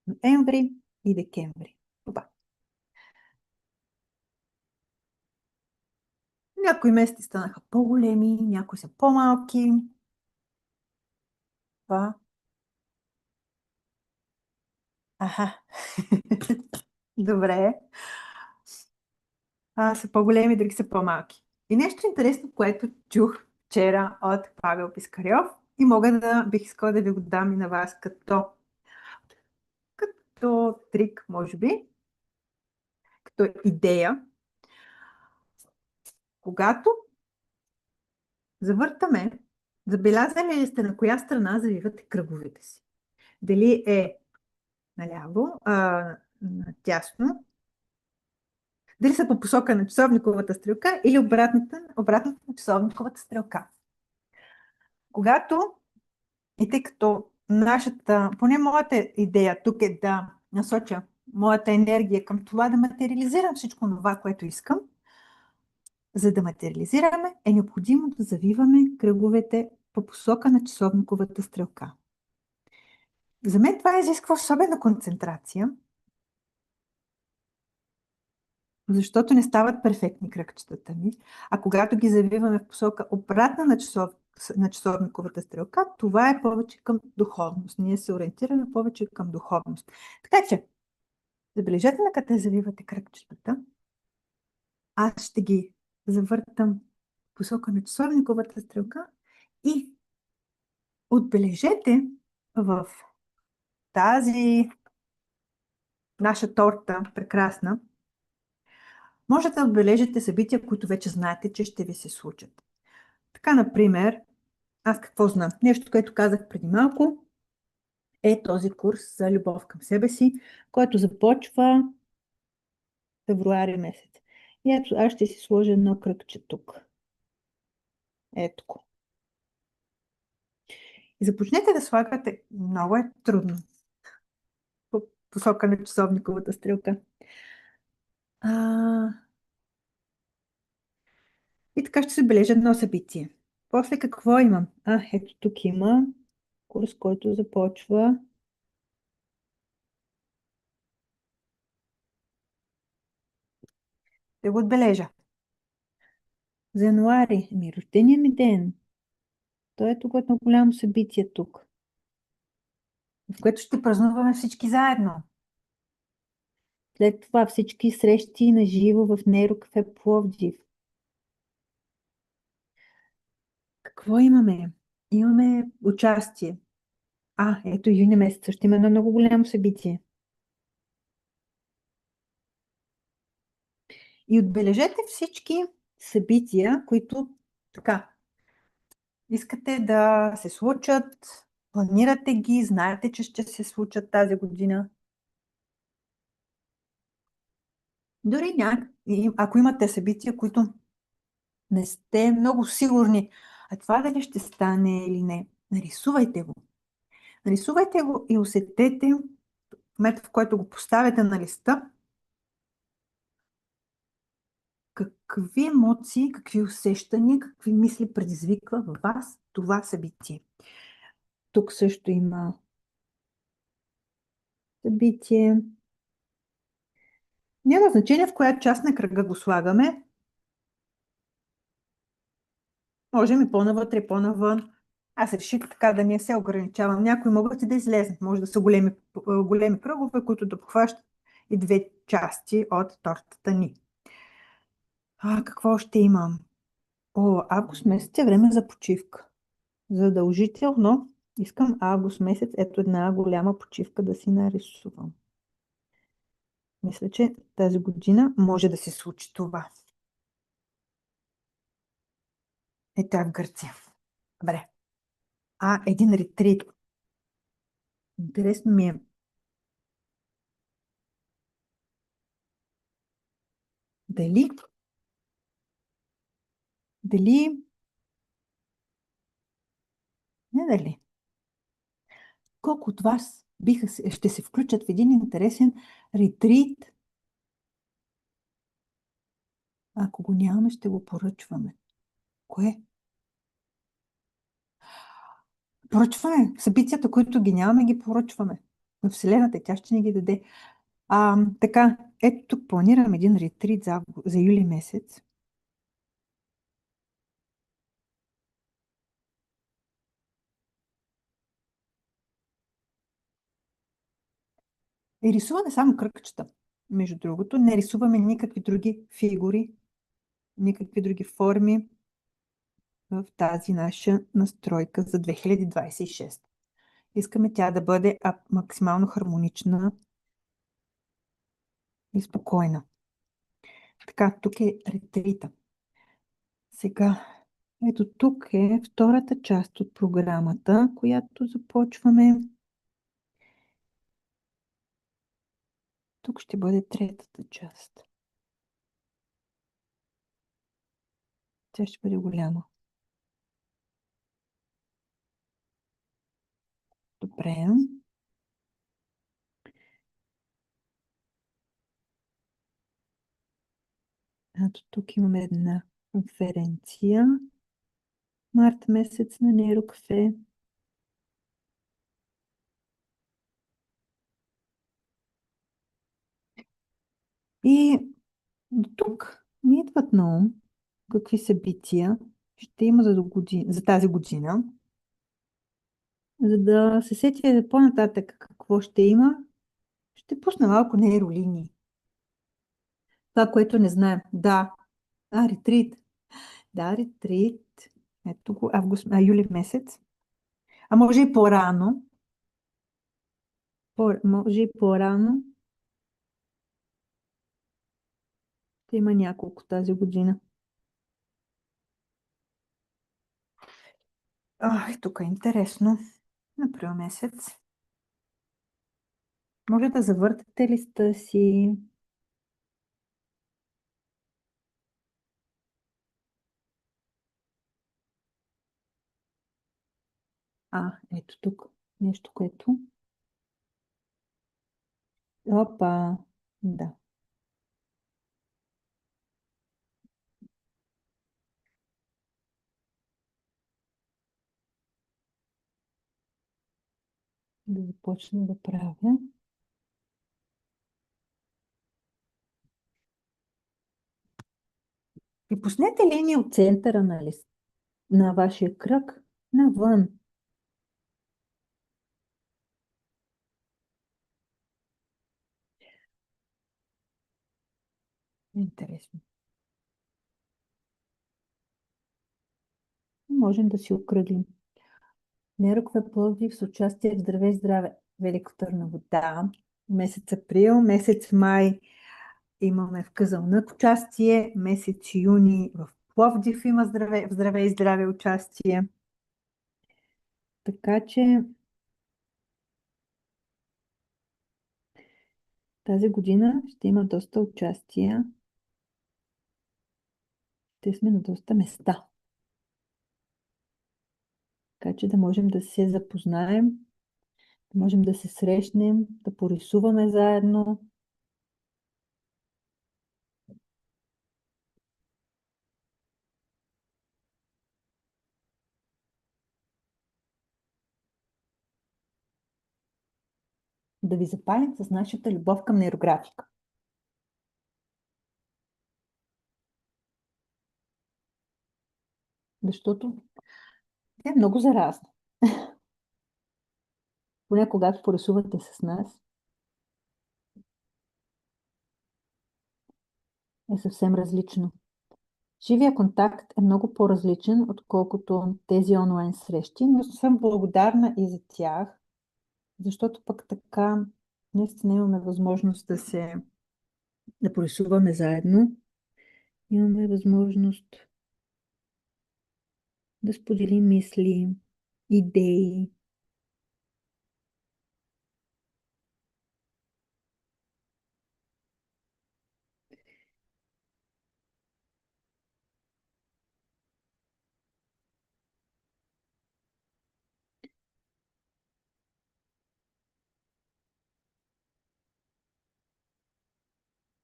ноември и декември. Това. Някои месеци станаха по-големи, някои са по-малки. Това. Аха. Добре. Са по-големи, други са по-малки. И нещо интересно, което чух вчера от Павел Пискарьов и бих искала да ви го дам и на вас като трик, може би, като идея. Когато завъртаме, забелязали ли сте на коя страна завивате кръговете си? Дали е наляво, надясно, дали са по посока на часовниковата стрелка или обратната на часовниковата стрелка. Когато, и тъй като поне моята идея тук е да насоча моята енергия към това да материализирам всичко това, което искам, за да материализираме е необходимо да завиваме кръговете по посока на часовниковата стрелка. За мен това изисква особена концентрация, защото не стават перфектни кръгчетата ми, а когато ги завиваме в посока обратна на часовниковата стрелка, това е повече към духовност. Ние се ориентираме повече към духовност. Така че, забележете на къде завивате кръгчетата. Аз ще ги завъртам в посока на часовниковата стрелка и отбележете в тази наша торта, прекрасна, може да отбележите събития, които вече знаете, че ще ви се случат. Така, например, аз какво знам? Нещо, което казах преди малко, е този курс за любов към себе си, който започва февруари месец. И ето, аз ще си сложа едно кръгче тук. Ето го. И започнете да слагате. Много е трудно. По посока на часовниковата стрелка. И така ще се бележа едно събитие. После какво имам? Ето тук има курс, който започва. Ще го отбележа. За януари. Рождения ми ден. То е тук едно голямо събитие тук, в което ще празнуваме всички заедно. След това всички срещи на живо в Нейрокафе Пловдив. Какво имаме? Имаме участие. Ето юни месец ще има едно много голямо събитие. И отбележете всички събития, които така искате да се случат, планирате ги, знаете, че ще се случат тази година. Дори ако имате събития, които не сте много сигурни, това дали ще стане или не, нарисувайте го. Нарисувайте го и усетете в момента, в който го поставяте на листа, какви емоции, какви усещания, какви мисли предизвиква във вас това събитие. Тук също има събитие. Няма значение в коя част на кръга го слагаме. Можем и по-навътре, по-навън. Аз реших така да не се ограничавам. Някои могат и да излезнат. Може да са големи кръгове, които да обхващат и две части от тортата ни. Какво ще имам? Август месец е време за почивка. Задължително искам август месец, ето една голяма почивка да си нарисувам. Мисля, че тази година може да се случи това. Ето е в Гърция. Добре. Един ретрит. Интересно ми е. Дали, дали, не дали, колко от вас ще се включат в един интересен ретрит. Ако го нямаме, ще го поръчваме. Кое? Поръчваме. Събитията, които ги нямаме, ги поръчваме. На Вселената тя ще ни ги даде. Така, ето тук планирам един ретрит за юли месец. И рисуваме само кръгчета. Между другото, не рисуваме никакви други фигури, никакви други форми в тази наша настройка за 2026. Искаме тя да бъде максимално хармонична и спокойна. Така, тук е ретрита. Сега, ето тук е втората част от програмата, която започваме. Тук ще бъде третата част. Тя ще бъде голяма. Добре. Ето тук имаме една конференция. Март месец на Нейрокафе. И до тук ми идват на ум какви събития ще има за тази година, за да се сетя по-нататък какво ще има. Ще пусна малко нейролинии. Това, което не знаем. Да. Ретрит. Да, ретрит. Ето го, юли месец. Може и по-рано. Може и по-рано. Ще има няколко тази година. Тук е интересно. Април месец. Може да завъртате листа си. Ето тук. Нещо, което... Опа. Да. Да започна да правя. И пуснете линия от центъра на вашия кръг навън. Интересно. Можем да си окръглим. Нерокве Пловдив с участие в Здраве и здраве. Велико Търново. Да. Месец април, месец май имаме в Казанлък участие, месец юни в Пловдив има в Здраве и здраве участие. Така че тази година ще има доста участия. Ще сме на доста места. Така че да можем да се запознаем, да можем да се срещнем, да порисуваме заедно. Да ви запалим с нашата любов към нейрографика. Защото тя е много заразна. Поне когато порисувате с нас, е съвсем различно. Живия контакт е много по-различен, отколкото тези онлайн срещи, но съм благодарна и за тях, защото пък така наистина имаме възможност да порисуваме заедно, имаме възможност да споделим мисли, идеи.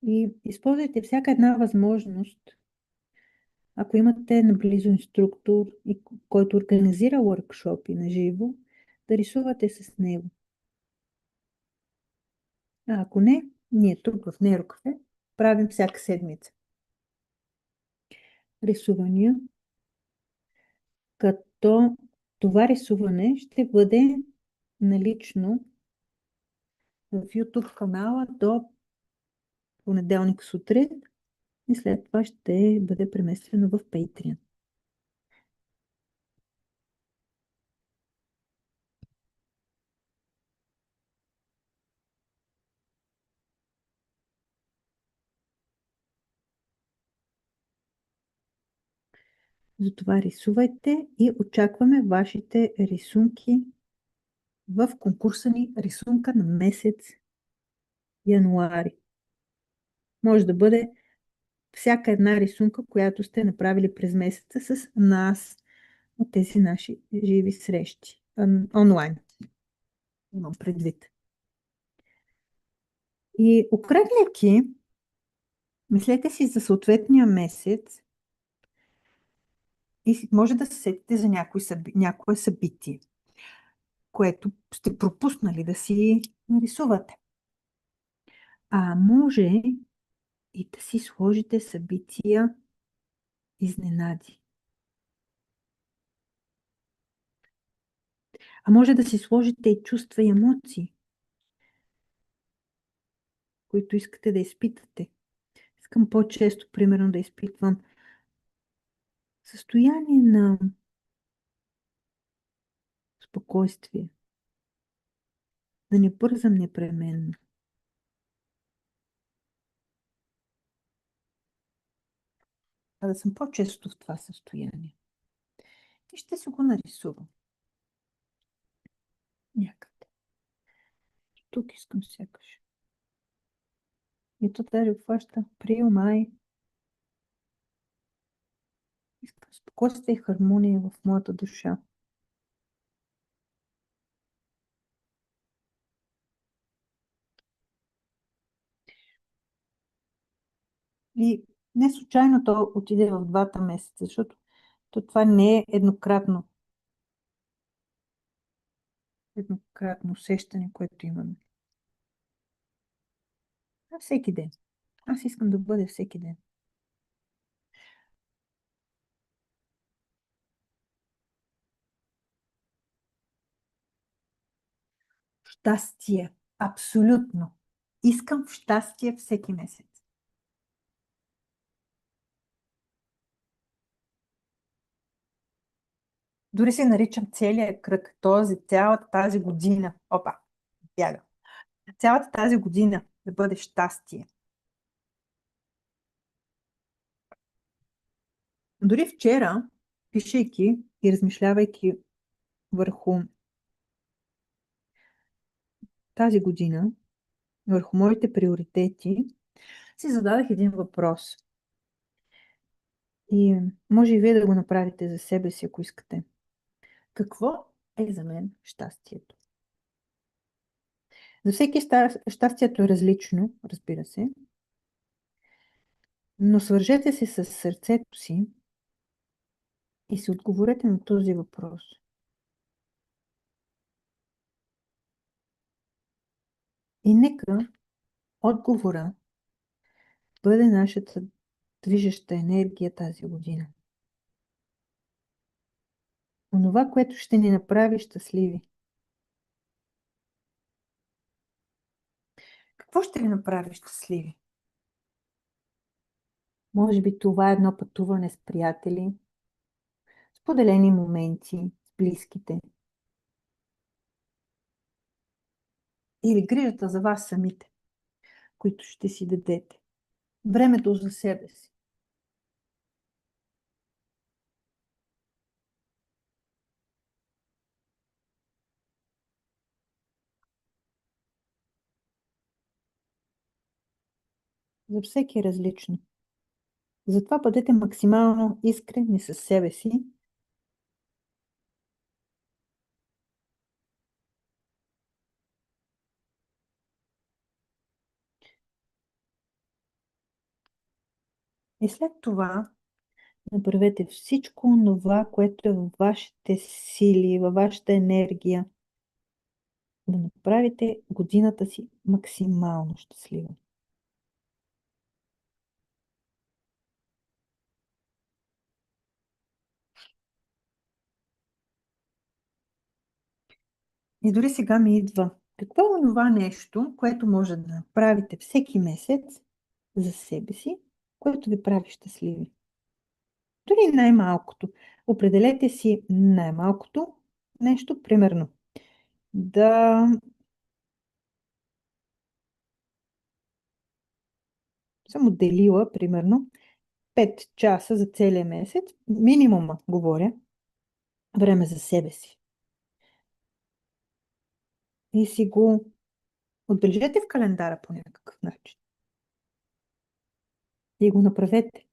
И използвайте всяка една възможност, ако имате наблизо инструктор, който организира workshopи на живо, да рисувате с него. А ако не, ние тук в Нейрокафе правим всяка седмица рисувания, като това рисуване ще бъде налично в YouTube канала до понеделник сутрин и след това ще бъде преместено в Patreon. Затова рисувайте и очакваме вашите рисунки в конкурса ни рисунка на месец януари. Може да бъде всяка една рисунка, която сте направили през месеца с нас от тези наши живи срещи. Онлайн. Имам предвид. И окръгляйки, мислете си за съответния месец и може да се сетите за някое събитие, което сте пропуснали да си нарисувате. А може и да си сложите събития изненади. А може да си сложите и чувства и емоции, които искате да изпитате. Искам по-често, примерно, да изпитвам състояние на спокойствие, да не бързам непременно. А да съм по-често в това състояние. И ще си го нарисувам. Някъде. Тук искам сякаш. И то даже обхваща април, май. Искам спокойствие и хармония в моята душа. И не случайно то отиде в 2 месеца, защото това не е еднократно усещане, което имаме. А всеки ден. Аз искам да бъде всеки ден. Щастие. Абсолютно. Искам в щастие всеки месец. Дори се наричам целият кръг, цялата тази година. Опа, бяга. Цялата тази година да бъде щастие. Дори вчера, пишейки и размишлявайки върху тази година, върху моите приоритети, си зададах един въпрос. И може и вие да го направите за себе си, ако искате. Какво е за мен щастието? За всеки щастието е различно, разбира се, но свържете се с сърцето си и си отговорете на този въпрос. И нека отговора бъде нашата движеща енергия тази година. Онова, което ще ни направи щастливи. Какво ще ви направи щастливи? Може би това е едно пътуване с приятели, споделени моменти с близките или грижата за вас самите, които ще си дадете. Времето за себе си. За всеки е различно. Затова бъдете максимално искрени със себе си. И след това направете всичко това, което е във вашите сили, във вашата енергия, да направите годината си максимално щастлива. И дори сега ми идва. Какво е онова нещо, което може да направите всеки месец за себе си, което ви прави щастливи? Дори най-малкото. Определете си най-малкото нещо, примерно. Да съм отделила, примерно, 5 часа за целия месец, минимума, говоря, време за себе си. И си го отбележете в календара по някакъв начин. И го направете.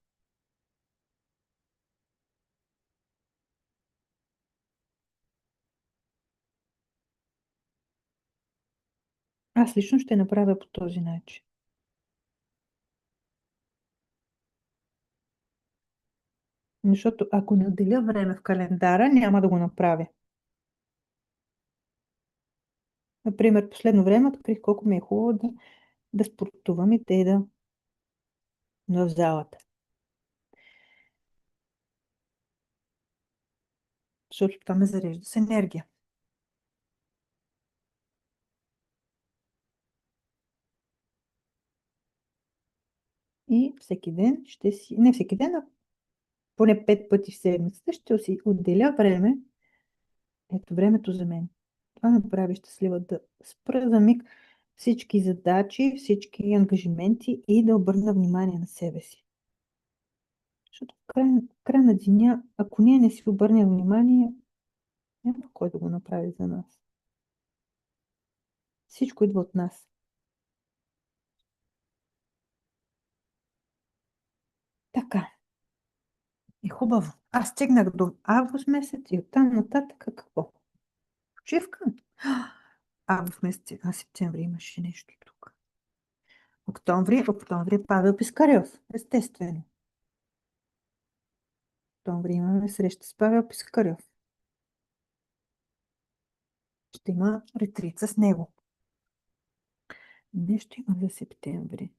Аз лично ще направя по този начин. Защото ако не отделя време в календара, няма да го направя. Например, последно време открих колко ми е хубаво да спортувам и да ида в залата. Защото това ме зарежда с енергия. И всеки ден ще си, не всеки ден, а поне 5 пъти в седмицата ще си отделя време. Ето времето за мен. Това ме прави щастлива да спра за миг всички задачи, всички ангажименти и да обърна внимание на себе си. Защото в края на деня, ако ние не си обърнем внимание, няма кой да го направи за нас. Всичко идва от нас. Така, е хубаво. Аз стигнах до август месец и оттам нататък какво? Почивка? Август месец, а септември имаше нещо тук. Октомври Павел Пискарев, естествено. Октомври имаме среща с Павел Пискарев. Ще има ретрица с него. Нещо има за септември.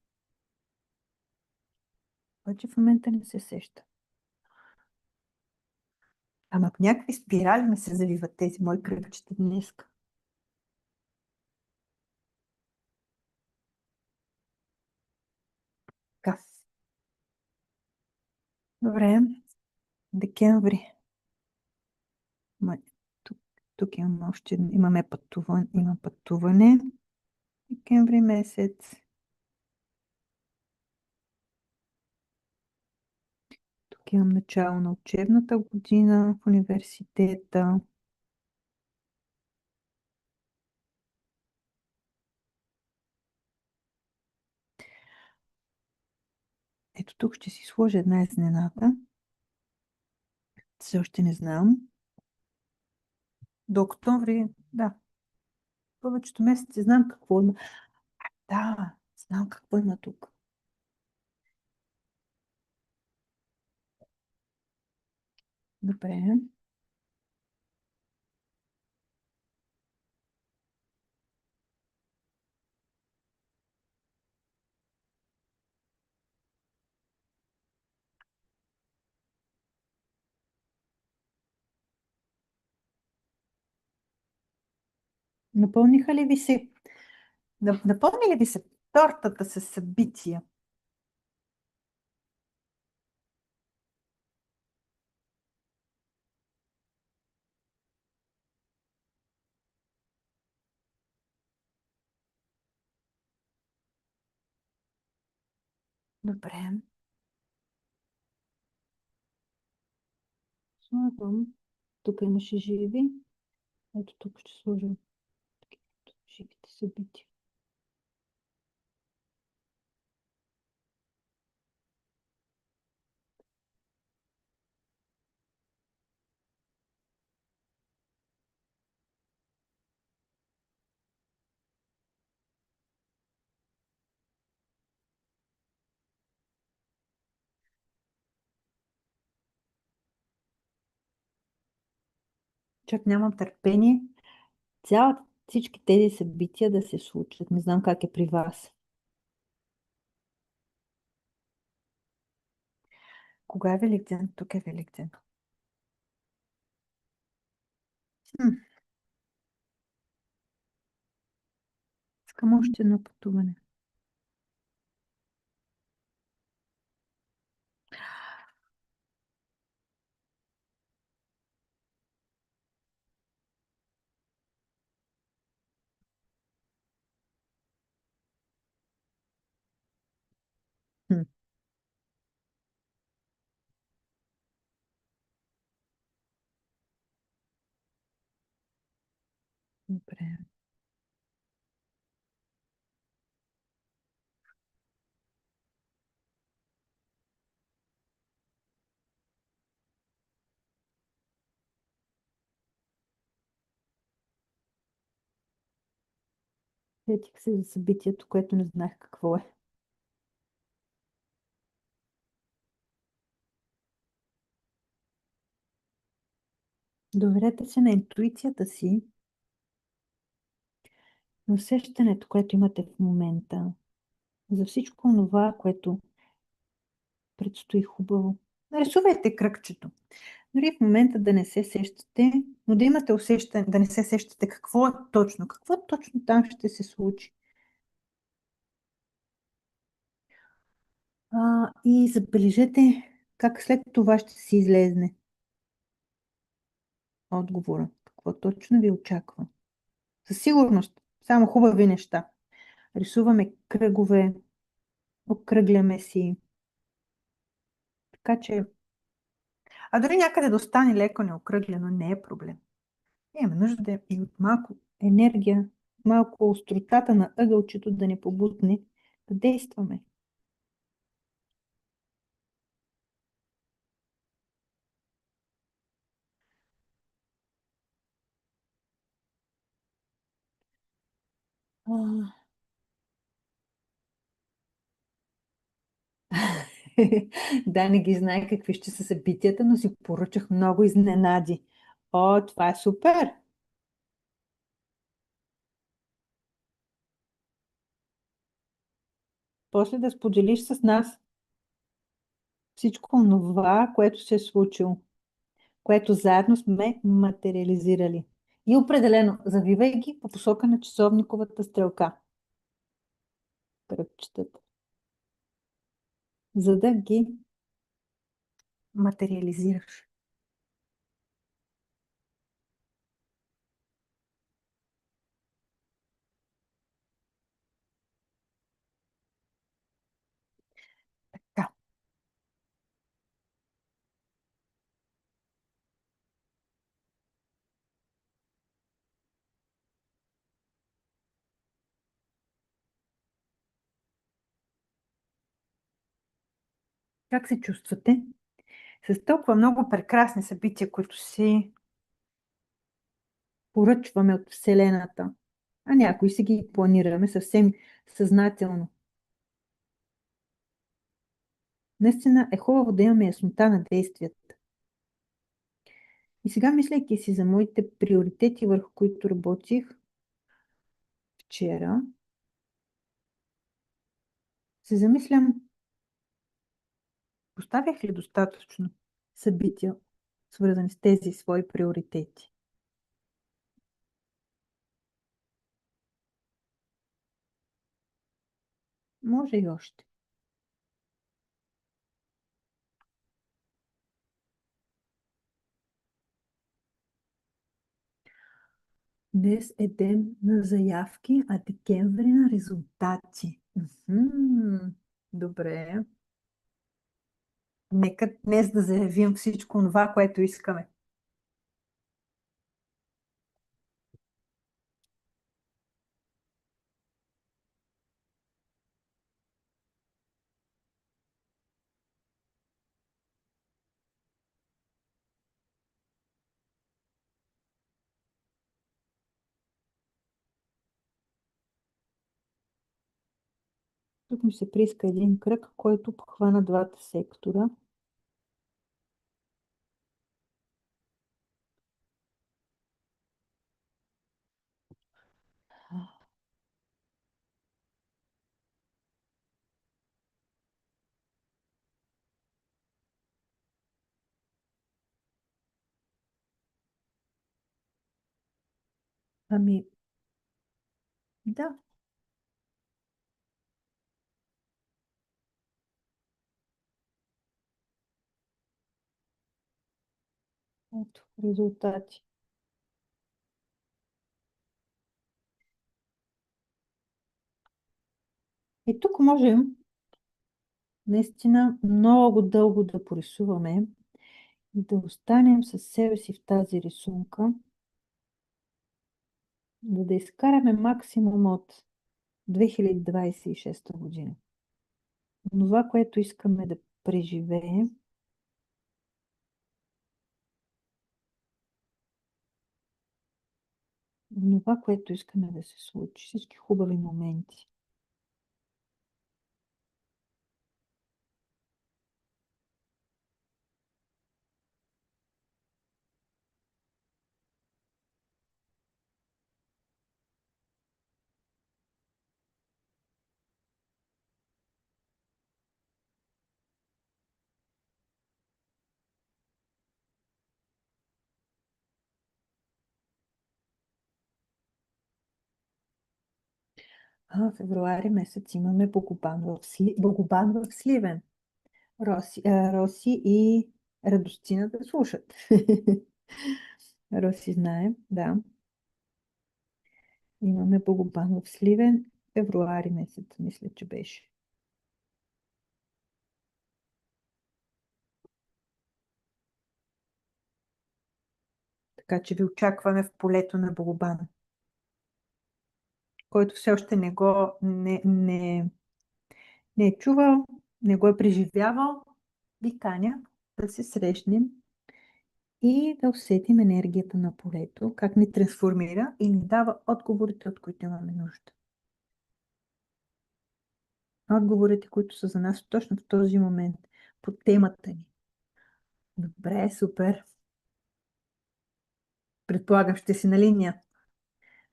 Обаче в момента не се сеща. Ама в някакви спирали ме се завиват тези мои кръгчета днес. Така. Добре. Декември. Ма, тук, тук имам имаме пътуване. Има пътуване. Декември месец. Тук имам начало на учебната година в университета. Ето тук ще си сложа една изненада. Все още не знам. До октомври, да, повечето месеци знам какво има. Да, знам какво има тук. Добре. Напълниха ли ви се? Напълни ли ви се тортата с събития? Добре. Слагам. Тук имаше живи. Ето тук ще сложа живите събития. Чак нямам търпение. Всички тези събития да се случат. Не знам как е при вас. Кога е Великден? Тук е Великден. Хм, искам още едно пътуване. Хм, добре. Сетих се за събитието, което не знаех какво е. Доверете се на интуицията си, на усещането, което имате в момента, за всичко това, което предстои хубаво. Нарисувайте кръгчето. Дори в момента да не се сещате, но да имате усещане, да не се сещате какво точно там ще се случи. И забележете как след това ще си излезне отговора. Какво точно ви очаква? Със сигурност, само хубави неща. Рисуваме кръгове, окръгляме си. Така че, дори някъде да остане леко неокръглено, не е проблем. Имаме нужда и от малко енергия, малко остротата на ъгълчето да не побутне, да действаме. А, Да, не ги знае какви ще са събитията, но си поръчах много изненади. О, това е супер! После да споделиш с нас всичко това, което се е случило, което заедно сме материализирали. И определено, завивай ги по посока на часовниковата стрелка. Кръгчетата. За да ги материализираш. Така. Как се чувствате с толкова много прекрасни събития, които си поръчваме от Вселената, а някои си ги планираме съвсем съзнателно. Наистина е хубаво да имаме яснота на действията. И сега, мисляйки си за моите приоритети, върху които работих вчера, се замислям, поставях ли достатъчно събития, свързани с тези свои приоритети. Може и още. Днес е ден на заявки, а декември на резултати. Мгм. Добре. Нека днес да заявим всичко това, което искаме. Тук ми се прииска един кръг, който похвана двата сектора. Ами, да, ето, резултати. И тук можем наистина много дълго да порисуваме и да останем със себе си в тази рисунка, за да изкараме максимум от 2026 година. Това, което искаме да преживеем, това, което искаме да се случи, всички хубави моменти. Февруари месец имаме Богобан в Сливен. Роси и Радостина да слушат. Роси знае, да. Имаме Богобан в Сливен. Февруари месец, мисля, че беше. Така че ви очакваме в полето на Богобан. Който все още не е чувал, не го е преживявал, ви каня да се срещнем и да усетим енергията на полето, как ни трансформира и ни дава отговорите, от които имаме нужда. Отговорите, които са за нас точно в този момент, по темата ни. Добре, супер. Предполагам, ще си на линия.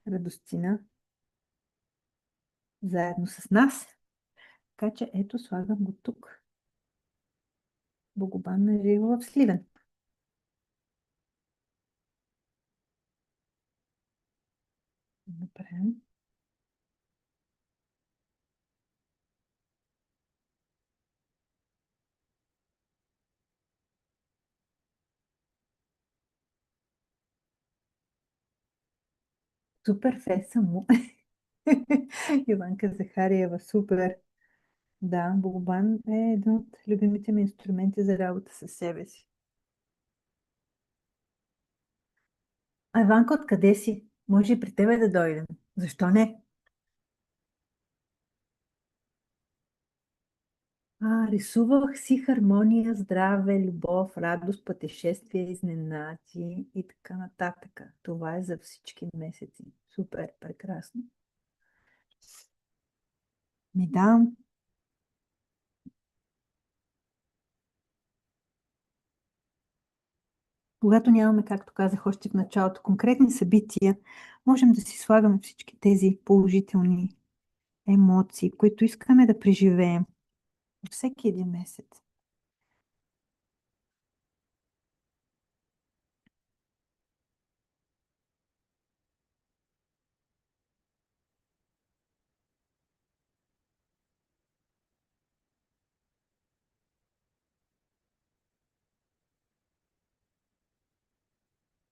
Радостина, заедно с нас. Така че ето, слагам го тук. Богобан на живо в Сливен. Добре. Супер феса му. Иванка Захариева, супер. Да, Богобан е един от любимите ми инструменти за работа със себе си. А Иванка, откъде си? Може и при тебе да дойдем. Защо не? Рисувах си хармония, здраве, любов, радост, пътешествия, изненади и така нататък. Това е за всички месеци. Супер, прекрасно. Ми дам. Когато нямаме, както казах още в началото, конкретни събития, можем да си слагаме всички тези положителни емоции, които искаме да преживеем всеки един месец.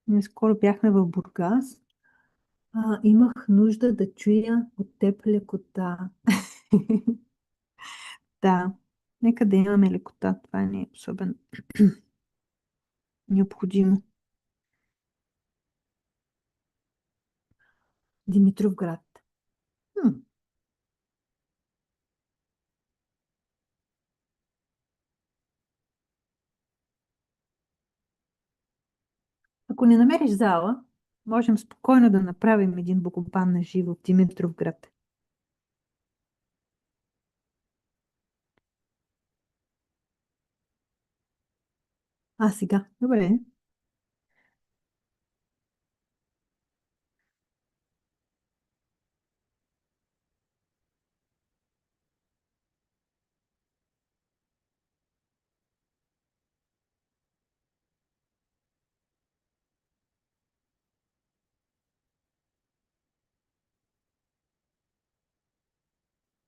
Ние скоро бяхме в Бургас. Имах нужда да чуя от теб лекота. Да, нека да имаме лекота. Това не е особено необходимо. Димитровград. Хм. Ако не намериш зала, можем спокойно да направим един Богопан на живо в Димитровград. А, сега. Добре.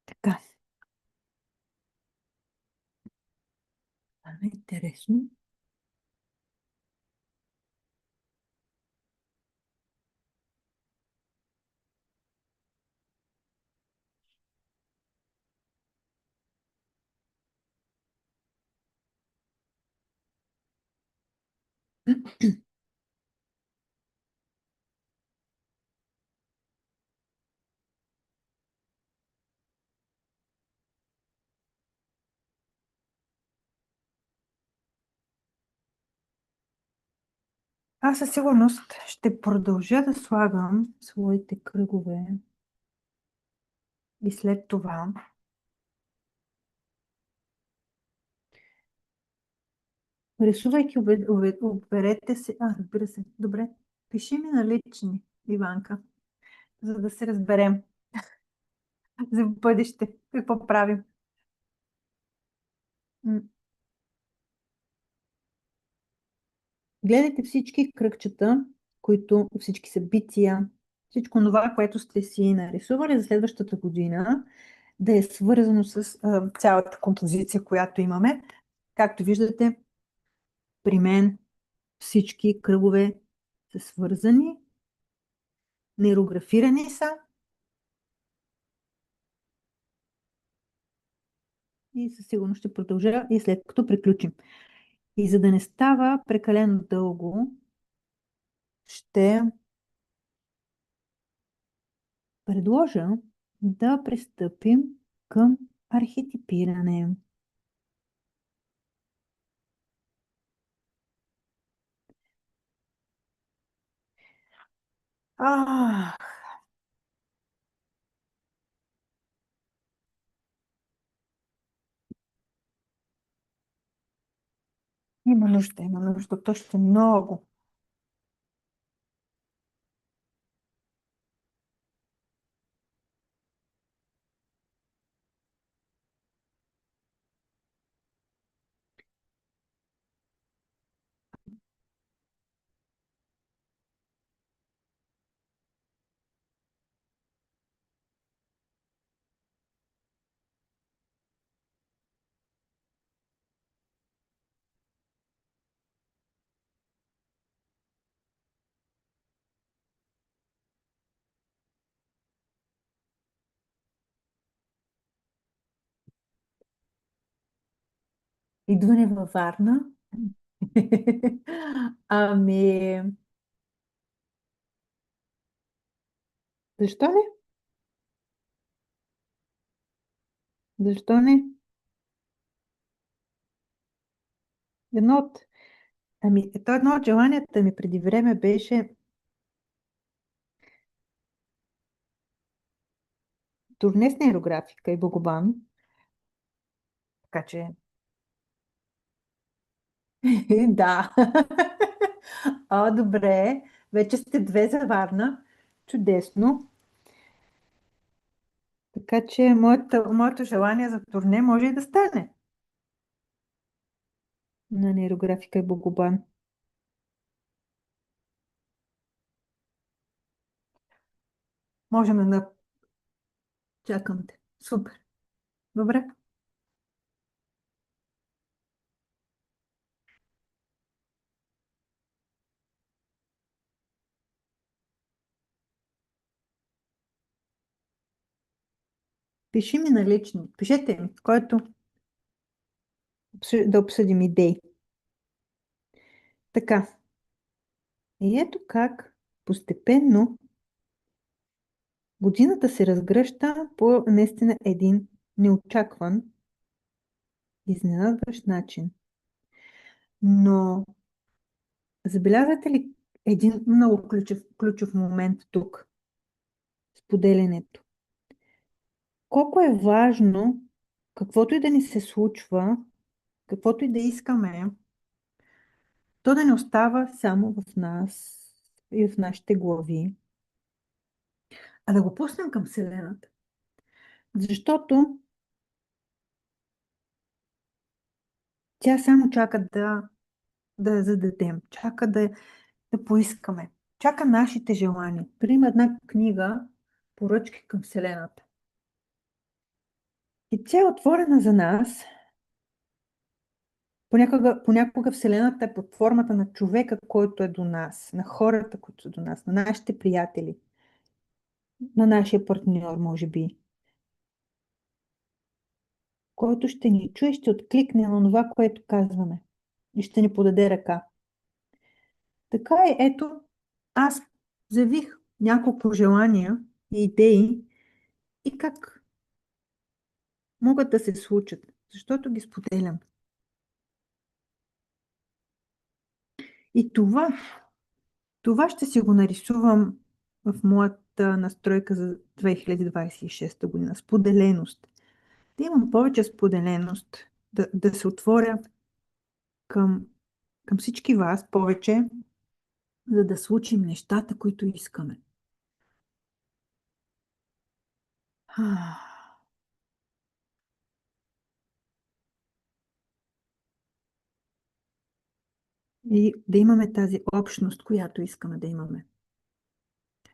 Така. Това е интересно. Аз със сигурност ще продължа да слагам своите кръгове и след това, рисувайки, оберете се. А, разбира се. Добре. Пиши ми на лични, Иванка, за да се разберем за в бъдеще какво правим. М. Гледайте всички кръгчета, които всички събития, всичко това, което сте си нарисували за следващата година, да е свързано с цялата композиция, която имаме. Както виждате, при мен всички кръгове са свързани, нейрографирани са и със сигурност ще продължа и след като приключим. И за да не става прекалено дълго, ще предложа да пристъпим към архетипиране. А, има нужда от още много. Идване във Варна. Ами, защо не? Защо не? Едно от, едно от желанията ми преди време беше турне с нейрографика и Богобан. Така че, да. О, добре. Вече сте две за Варна. Чудесно. Така че моето желание за турне може и да стане на нейрографика и Богобан. Можем да чакам те. Супер. Добре. Пиши ми на лично. Пишете ми, който да обсъдим идеи. Така, и ето как постепенно годината се разгръща по наистина един неочакван, изненадващ начин. Но забелязвате ли един много ключов момент тук? Споделянето. Колко е важно, каквото и да ни се случва, каквото и да искаме, то да не остава само в нас и в нашите глави, а да го пуснем към Вселената. Защото тя само чака да я зададем, чака да поискаме, чака нашите желания. Приема една книга "Поръчки към Вселената". И тя е отворена за нас. Понякога Вселената е под формата на човека, който е до нас, на хората, които са до нас, на нашите приятели, на нашия партньор, може би, който ще ни чуе, ще откликне на това, което казваме и ще ни подаде ръка. Така е, ето, аз завих няколко желания и идеи и как могат да се случат, защото ги споделям. И това ще си го нарисувам в моята настройка за 2026 година. Споделеност. Да имам повече споделеност, да се отворя към всички вас повече, за да случим нещата, които искаме. И да имаме тази общност, която искаме да имаме.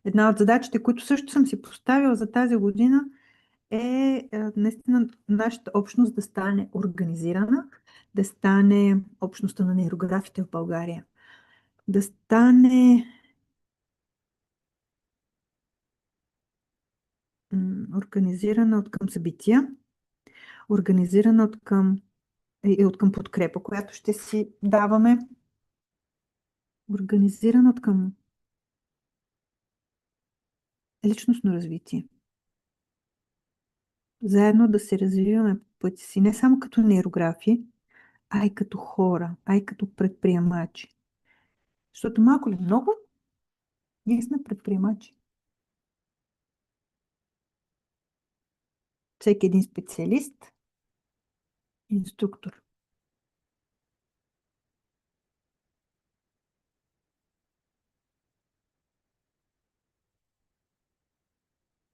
Една от задачите, които също съм си поставила за тази година, наистина нашата общност да стане организирана, да стане общността на нейрографите в България, да стане организирана от към събития, организирана от към подкрепа, която ще си даваме, организирана от към личностно развитие. Заедно да се развиваме по пътя си, не само като нейрографи, а и като хора, а и като предприемачи. Защото малко ли много, ние сме предприемачи. Всеки един специалист, инструктор.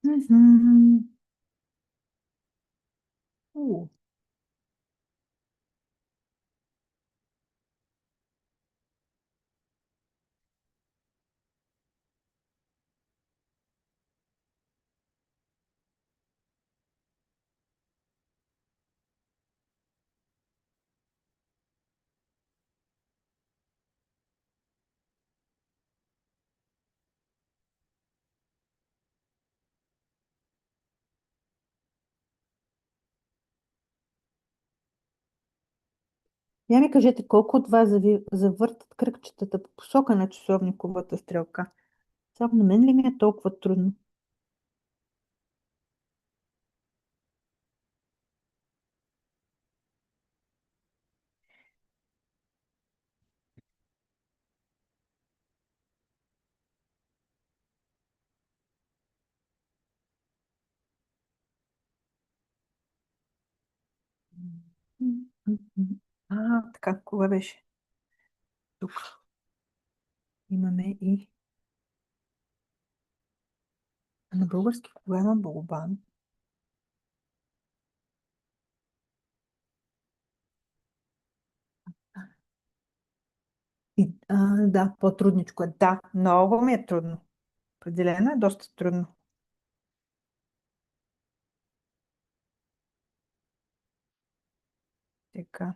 Мгм. У, Я ми кажете, колко от вас завъртат кръгчетата по посока на часовниковата стрелка? Само на мен ли ми е толкова трудно? Така, кога беше? Тук имаме и на български, кога има Богобан? Да, по-трудничко е. Да, много ми е трудно. Определено е доста трудно. Така,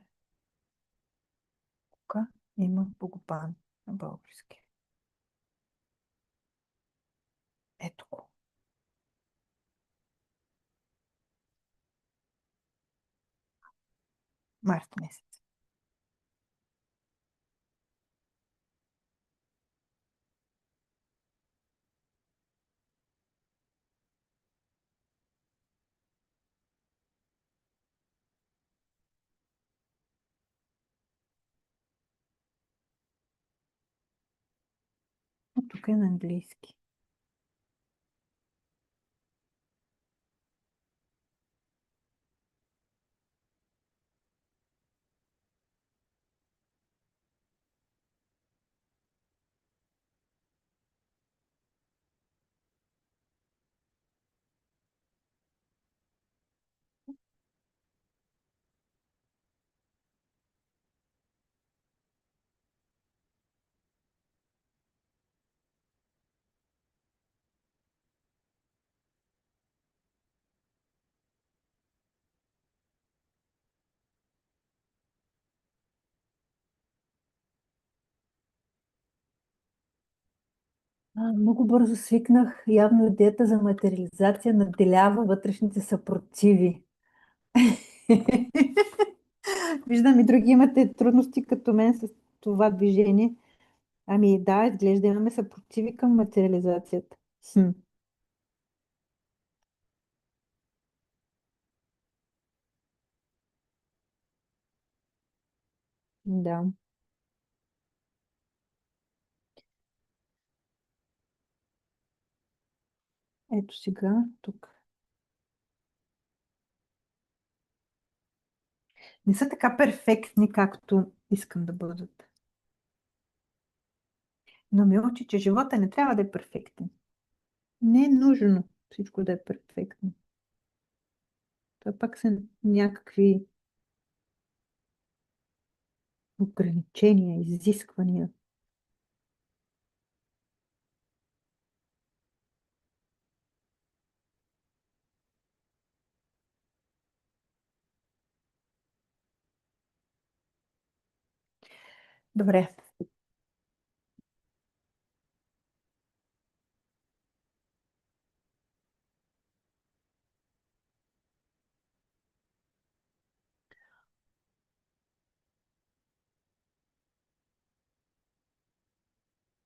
кога има Богобан на български? Ето го. Март месец. тук е на английски. Много бързо свикнах. Явно идеята за материализация наделява вътрешните съпротиви. Виждам и други имате трудности като мен с това движение. Ами да, изглежда имаме съпротиви към материализацията. Хм, да, ето сега тук. Не са така перфектни, както искам да бъдат. Но ме учи, че живота не трябва да е перфектен. Не е нужно всичко да е перфектно. Това пак са някакви ограничения, изисквания. Добре,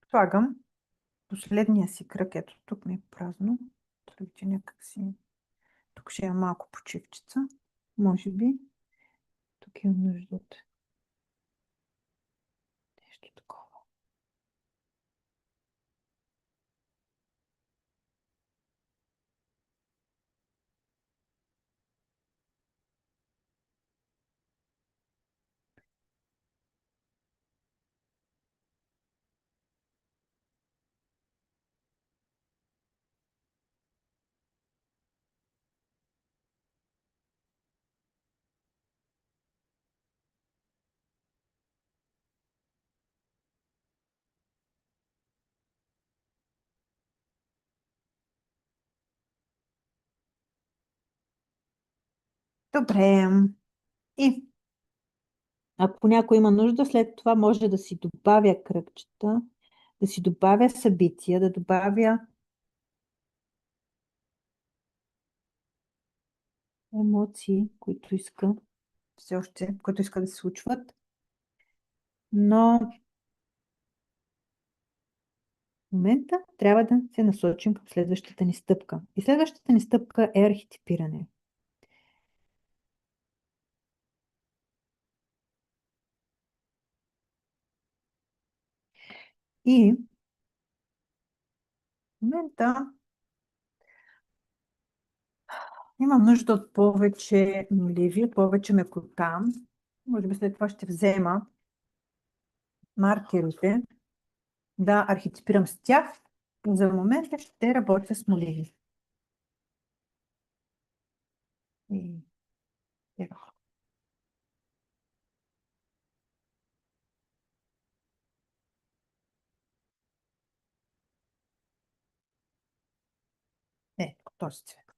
слагам последния си кръг. Ето тук ми е празно. Тръгче някак си. Тук ще е малко почивчица. Може би. Тук имам нужда от нещо такова. Добре. И ако някой има нужда, след това може да си добавя кръгчета, да си добавя събития, да добавя емоции, които иска все още, които иска да се случват. Но в момента трябва да се насочим към следващата ни стъпка. И следващата ни стъпка е архетипиране. И в момента имам нужда от повече моливи, повече мекота. Може би след това ще взема маркерите, да архетипирам с тях. За момента ще работя с моливи. И ево. Този цвет.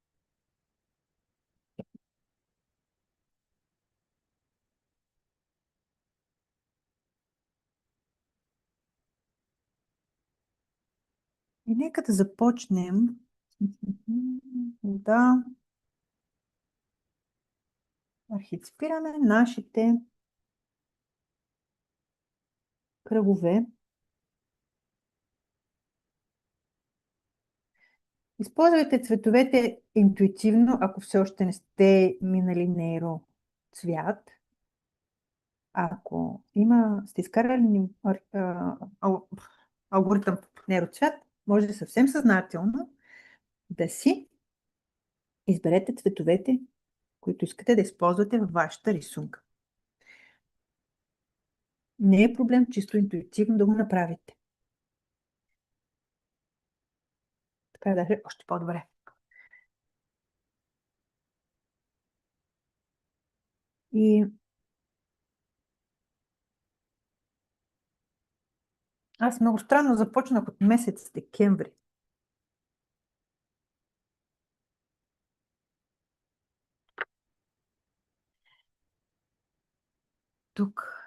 И нека да започнем да архетипираме нашите кръгове. Използвайте цветовете интуитивно, ако все още не сте минали нейро цвят. Ако сте изкарали алгоритъм в нейроцвят, може съвсем съзнателно да си изберете цветовете, които искате да използвате във вашата рисунка. Не е проблем чисто интуитивно да го направите. Така е даже още по-добре. И аз много странно започнах от месец декември. Тук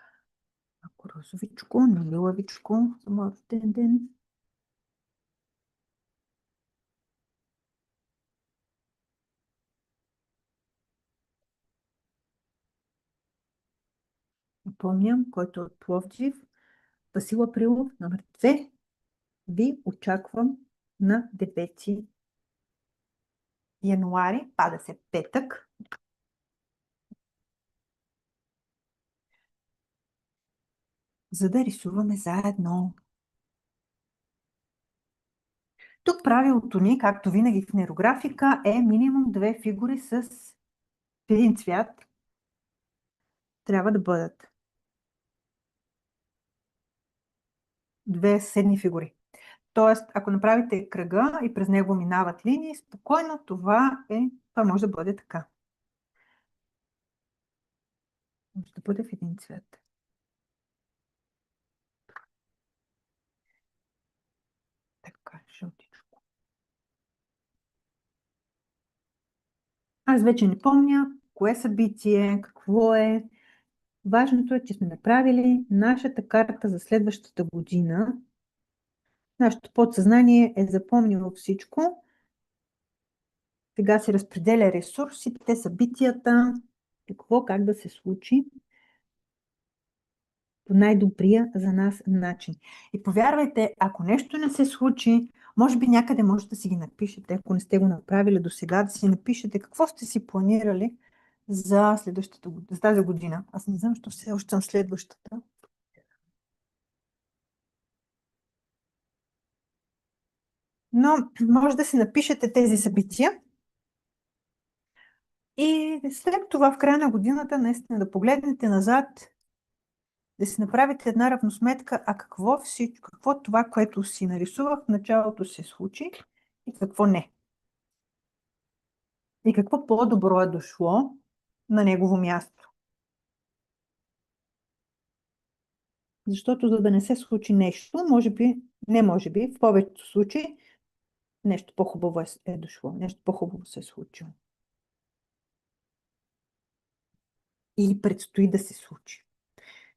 ако розовичко, не лилавичко за моят рожден ден. Напомням, който е от Пловдив, Васил Априлов, номер 2, ви очаквам на 9 януари, пада се петък, за да рисуваме заедно. Тук правилото ни, както винаги в нейрографика, е минимум 2 фигури с един цвят. Трябва да бъдат 2 съседни фигури. Тоест, ако направите кръга и през него минават линии, спокойно това може да бъде така. Може да бъде в един цвят. Така, жълтичко. Аз вече не помня кое събитие, какво е. Важното е, че сме направили нашата карта за следващата година. Нашето подсъзнание е запомнило всичко. Сега се разпределя ресурсите, събитията, какво как да се случи по най-добрия за нас начин. И повярвайте, ако нещо не се случи, може би някъде може да си ги напишете, ако не сте го направили до сега, да си напишете какво сте си планирали за следващата година, за тази година. Аз не знам, що все още съм следващата. Но може да си напишете тези събития и след това в края на годината наистина да погледнете назад, да си направите една равносметка, а какво това, което си нарисувах в началото се случи и какво не. И какво по-добро е дошло на негово място. Защото за да не се случи нещо, може би, в повечето случаи, нещо по-хубаво е дошло, нещо по-хубаво се е случило. Или предстои да се случи.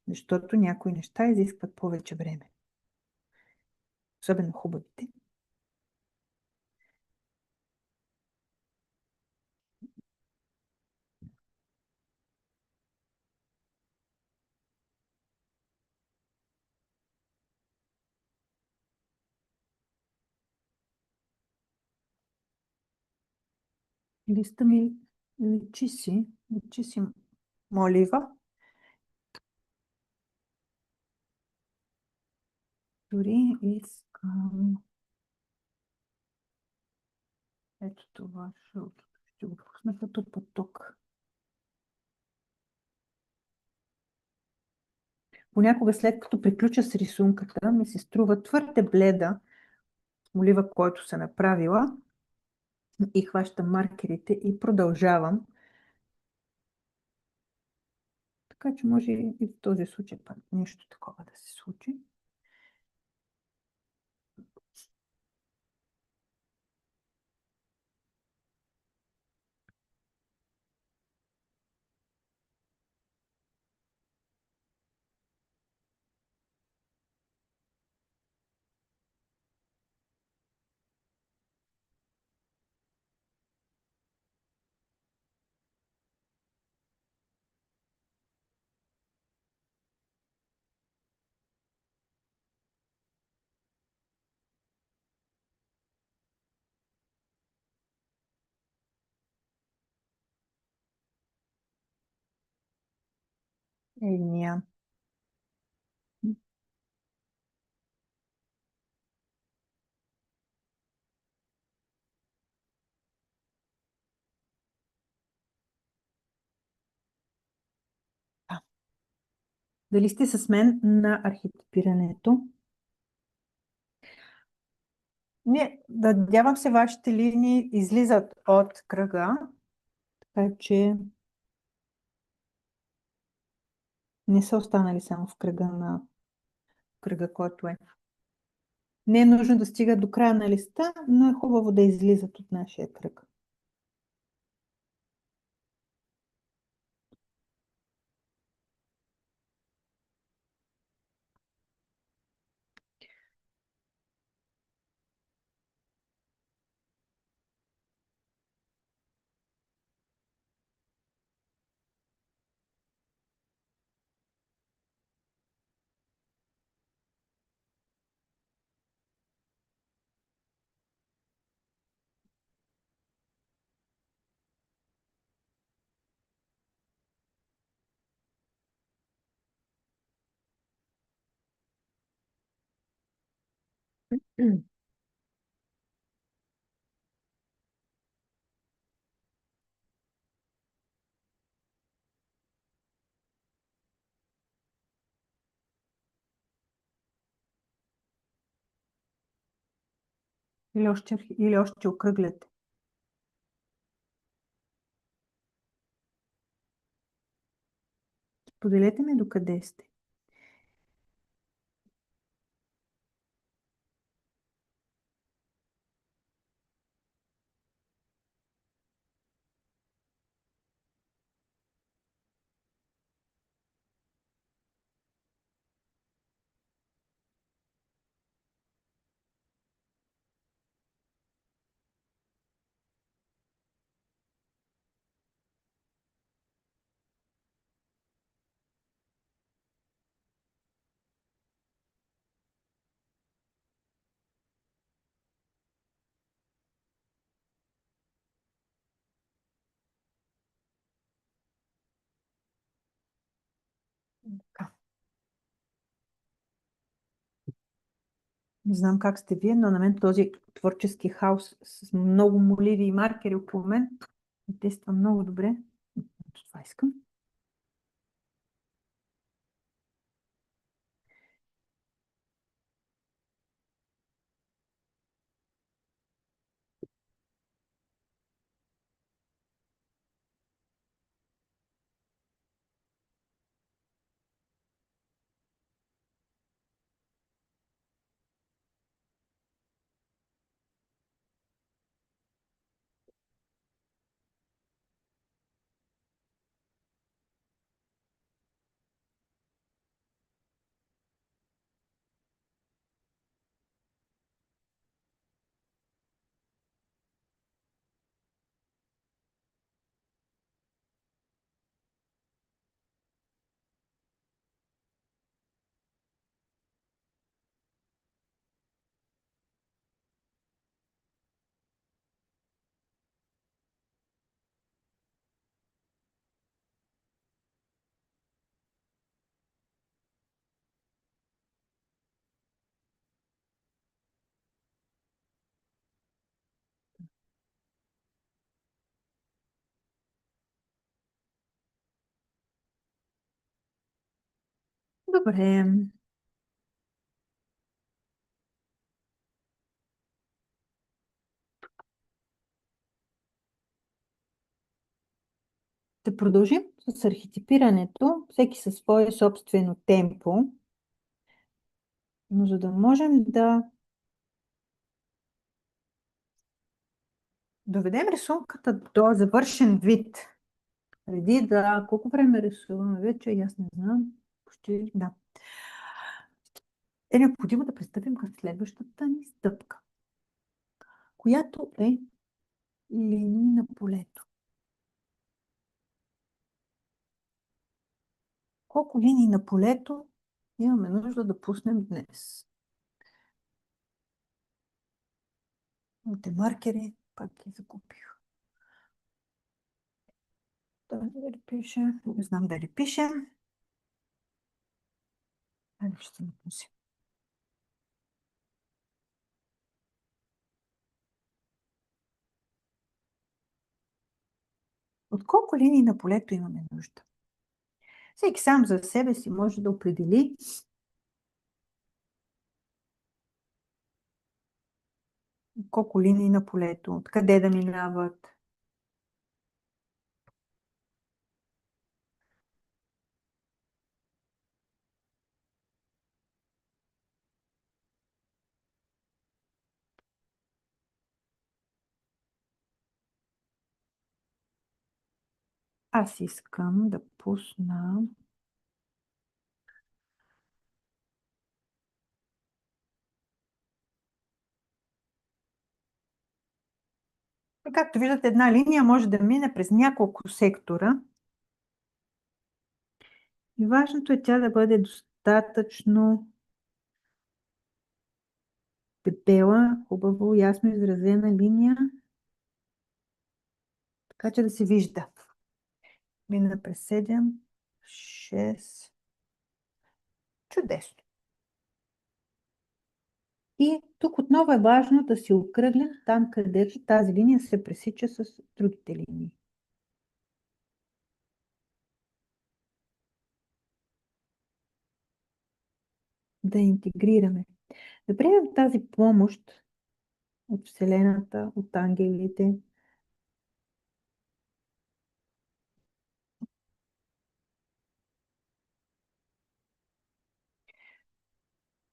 Защото някои неща изискват повече време. Особено хубавите. Листа ми личи си молива. Дори искам. Ето това ще го пусна като поток. Понякога след като приключа с рисунката, ми се струва твърде бледа олива, който съм направила и хващам маркерите и продължавам. Така че може и в този случай пак нещо такова да се случи. Едния. Дали сте с мен на архетипирането? Не, надявам се, вашите линии излизат от кръга, така че не са останали само в кръга, който е. Не е нужно да стига до края на листа, но е хубаво да излизат от нашия кръг. Или още окръгляте. Поделете ми докъде сте. Така. Не знам как сте вие, но на мен този творчески хаос с много моливи и маркери около мен ми действа много добре. Това искам. Добре. Ще продължим с архетипирането, всеки със свое собствено темпо, но за да можем да доведем рисунката до завършен вид, преди да... Колко време рисуваме вече? Аз не знам. Почти, да. Е необходимо да пристъпим към следващата ни стъпка, която е линии на полето. Колко линии на полето имаме нужда да пуснем днес? Моите маркери пак ги закупих. Дали пише? Не знам дали пише. Айде ще напусим. От колко линии на полето имаме нужда? Всеки сам за себе си може да определи колко линии на полето, откъде да минават. Аз искам да пусна. Както виждате, една линия може да мине през няколко сектора. И важното е тя да бъде достатъчно дебела, хубаво, ясно изразена линия, така че да се вижда. Мина през 7, 6. Чудесно. И тук отново е важно да си окръглим там, където тази линия се пресича с другите линии. Да интегрираме. Да приемем тази помощ от Вселената, от ангелите.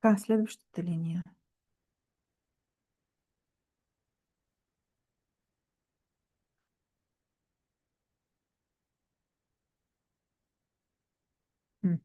Така, следващата линия. М.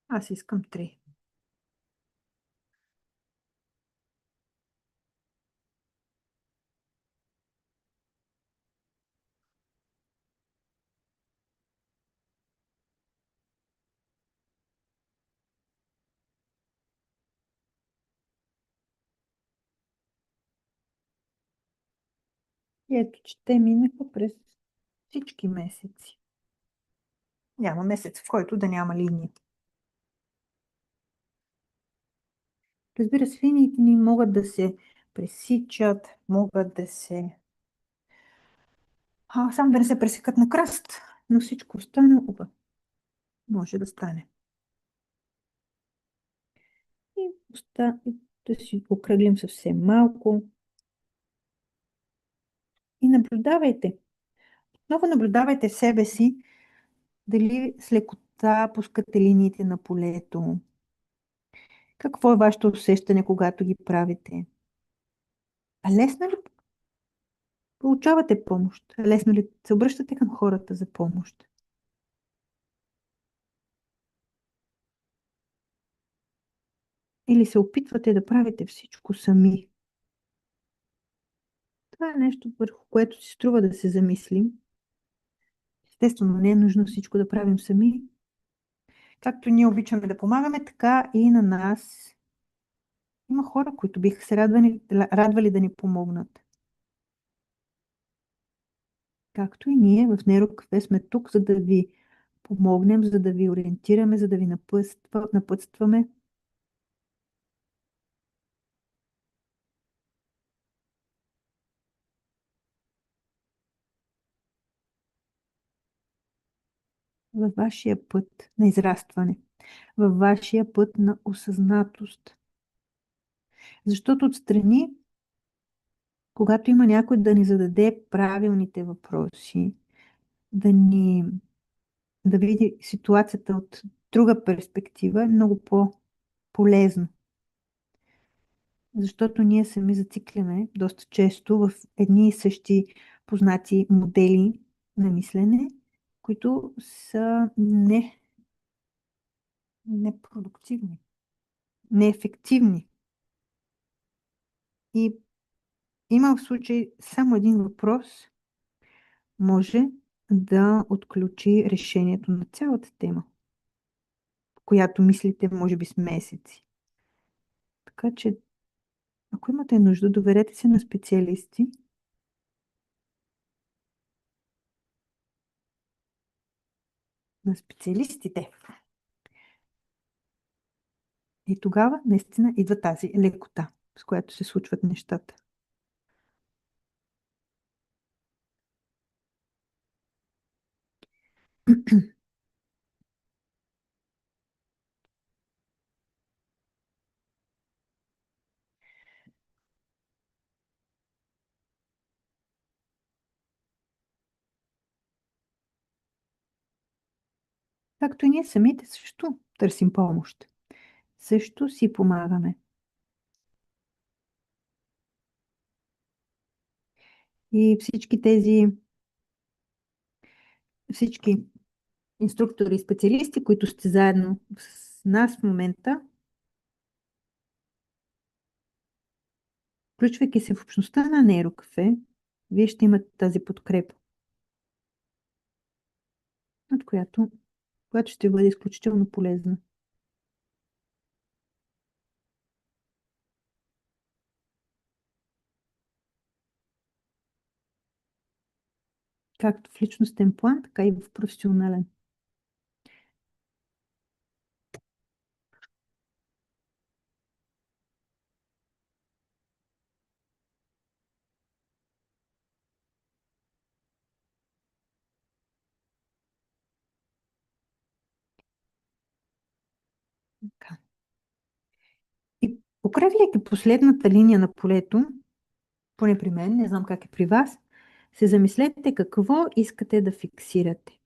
Аз искам 3. И ето, че те минаха през всички месеци. Няма месец, в който да няма линии. Разбира се, линиите ни могат да се пресичат, могат да се... само да не се пресекат на кръст, но всичко останало може да стане. И да си окръглим съвсем малко. И наблюдавайте. Много наблюдавайте себе си, дали с лекота пускате линиите на полето. Какво е вашето усещане, когато ги правите? А лесно ли получавате помощ? Лесно ли се обръщате към хората за помощ? Или се опитвате да правите всичко сами? Това е нещо, върху което си струва да се замислим. Естествено, не е нужно всичко да правим сами. Както ние обичаме да помагаме, така и на нас има хора, които биха се радвали да ни помогнат. Както и ние в Нейрокафе сме тук, за да ви помогнем, за да ви ориентираме, за да ви напътстваме. Във вашия път на израстване, във вашия път на осъзнатост. Защото отстрани, когато има някой да ни зададе правилните въпроси, да да види ситуацията от друга перспектива, е много по-полезно. Защото ние сами зацикляме доста често в едни и същи познати модели на мислене, които са непродуктивни, неефективни. И има в случай само един въпрос, може да отключи решението на цялата тема, която мислите, може би, с месеци. Така че, ако имате нужда, доверете се на специалисти. На специалистите. И тогава наистина идва тази лекота, с която се случват нещата. Както и ние самите също търсим помощ. Също си помагаме. И всички инструктори и специалисти, които сте заедно с нас в момента, включвайки се в общността на Нейрокафе, вие ще имате тази подкрепа, от която ще бъде изключително полезна. Както в личностен план, така и в професионален. Така. И покрепвайки последната линия на полето, поне при мен, не знам как е при вас, се замислете какво искате да фиксирате.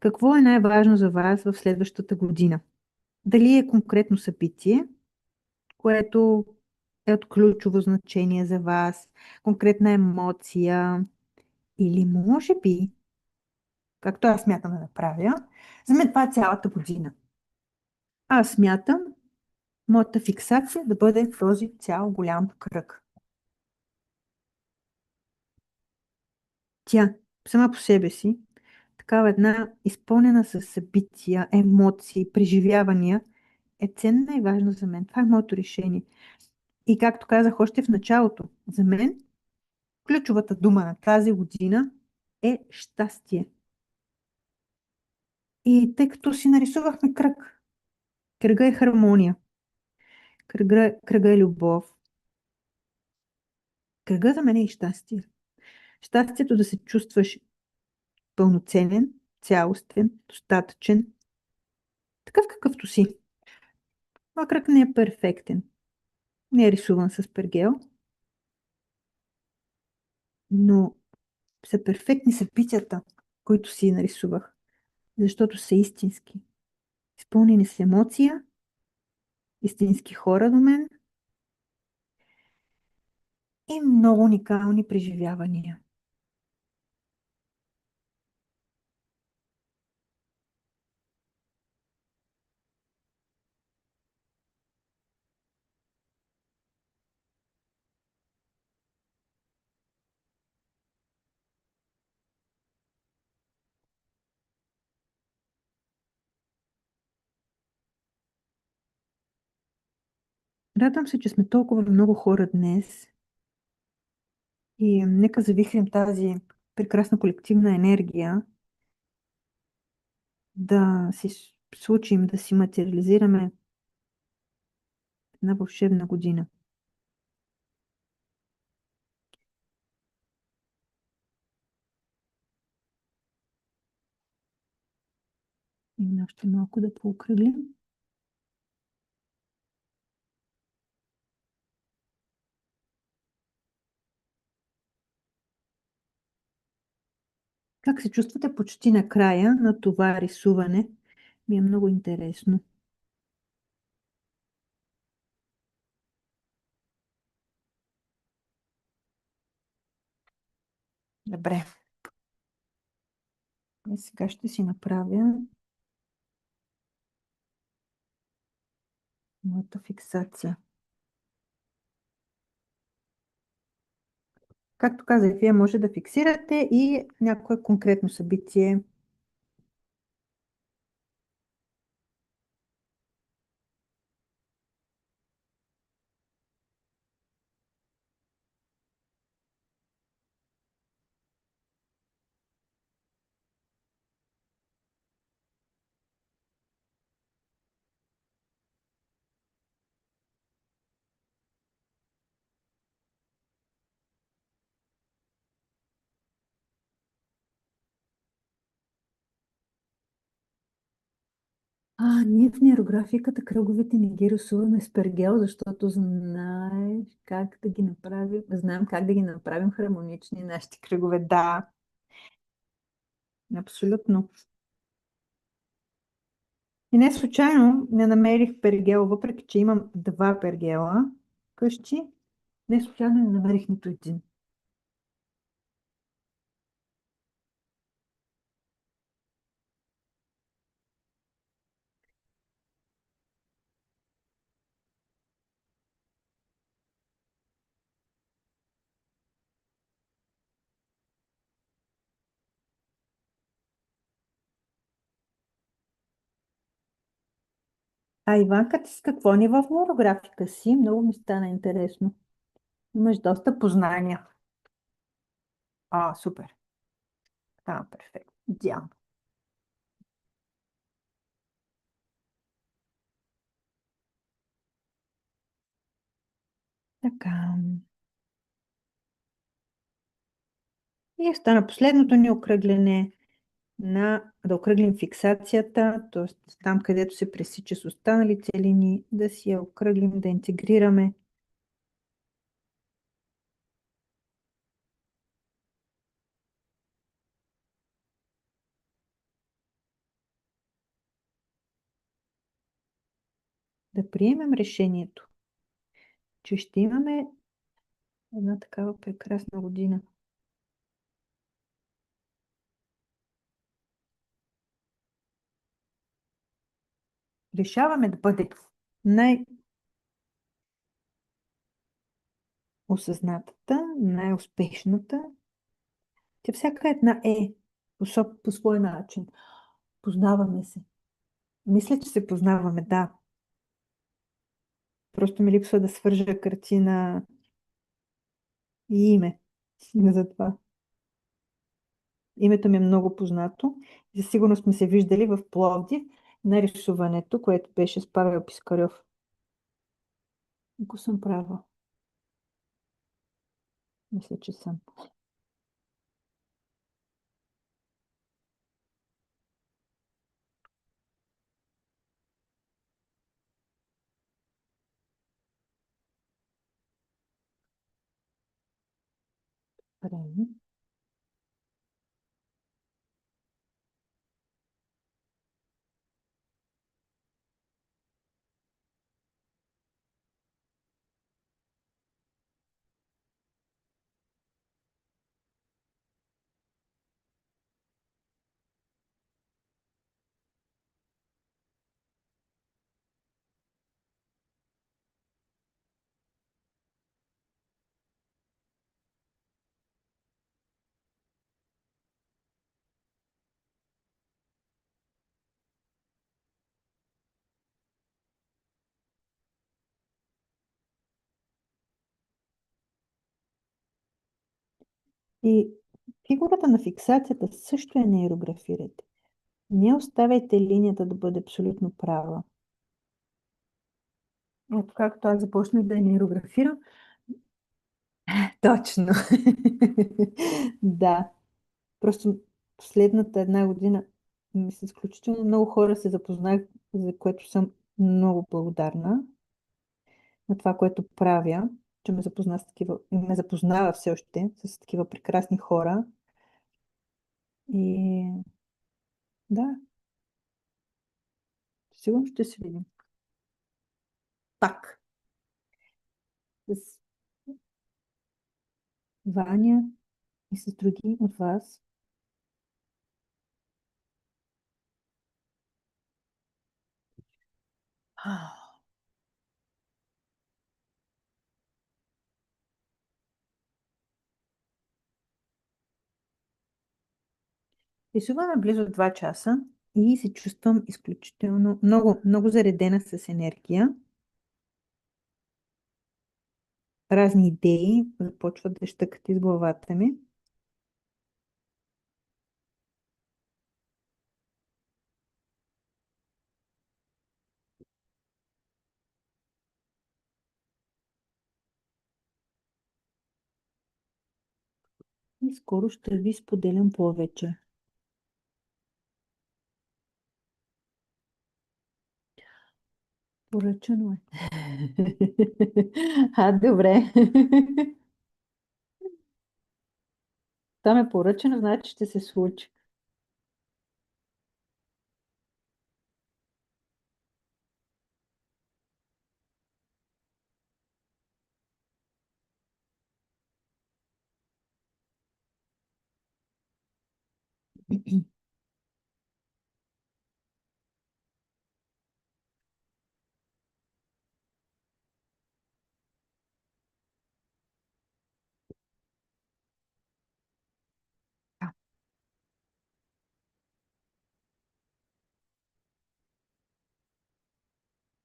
Какво е най-важно за вас в следващата година? Дали е конкретно събитие, което е от ключово значение за вас, конкретна емоция, или може би, както аз смятам да направя, за мен това е цялата година. Аз смятам моята фиксация да бъде този цял голям кръг. Тя сама по себе си, такава една изпълнена с събития, емоции, преживявания, е ценна и важна за мен. Това е моето решение. И както казах още в началото, за мен ключовата дума на тази година е щастие. И тъй като си нарисувахме кръг, кръга е хармония, кръга е любов, кръга за мен е и щастие. Щастието да се чувстваш пълноценен, цялостен, достатъчен, такъв какъвто си. Това кръг не е перфектен, не е рисуван с пергел, но са перфектни събитията, които си нарисувах, защото са истински. Изпълнени с емоция, истински хора до мен и много уникални преживявания. Радвам се, че сме толкова много хора днес и нека завихрим тази прекрасна колективна енергия да си случим, да си материализираме една вълшебна година. И още малко да поокръглим. Как се чувствате почти на края на това рисуване? Ми е много интересно. Добре. И сега ще си направя моята фиксация. Както казах, вие може да фиксирате и някое конкретно събитие. Ние в нейрографиката кръговете не ги рисуваме с пергел, защото знаеш как да ги направим. Знаем как да ги направим хармонични нашите кръгове. Да, абсолютно. И не случайно не намерих пергел, въпреки че имам два пергела къщи. Не случайно не намерих нито един. А Иванка, ти с какво ниво в нейрографика си? Много ми стана интересно. Имаш доста познания. Супер. Перфектно. Идеално. Така. И остана последното ни окръгляне да окръглим фиксацията, т.е. там, където се пресича с останалите линии, да си я окръглим, да интегрираме. Да приемем решението, че ще имаме една такава прекрасна година. Решаваме да бъде най-осъзнатата, най-успешната. Тя всяка една по свой начин. Познаваме се. Мисля, че се познаваме, да. Просто ми липсва да свържа картина и име за това. Името ми е много познато. За сигурност сме се виждали в Пловдив на рисуването, което беше с Павел Пискарев. Ако съм права, мисля, че съм. Време. И фигурата на фиксацията също я нейрографирайте. Не оставяйте линията да бъде абсолютно права. Както аз започнах да я нейрографирам, точно. Да. Просто последната една година с изключително много хора се запознах, за което съм много благодарна на това, което правя, че ме запозна с такива, и ме запознава все още с такива прекрасни хора. И да, сигурно ще се видим. Пак. С Ваня и с други от вас. Рисуваме близо 2 часа и се чувствам изключително много, много заредена с енергия. Разни идеи започват да щъкат из главата ми. И скоро ще ви споделям повече. Поръчано е. Добре. Там е поръчано, значи ще се случи.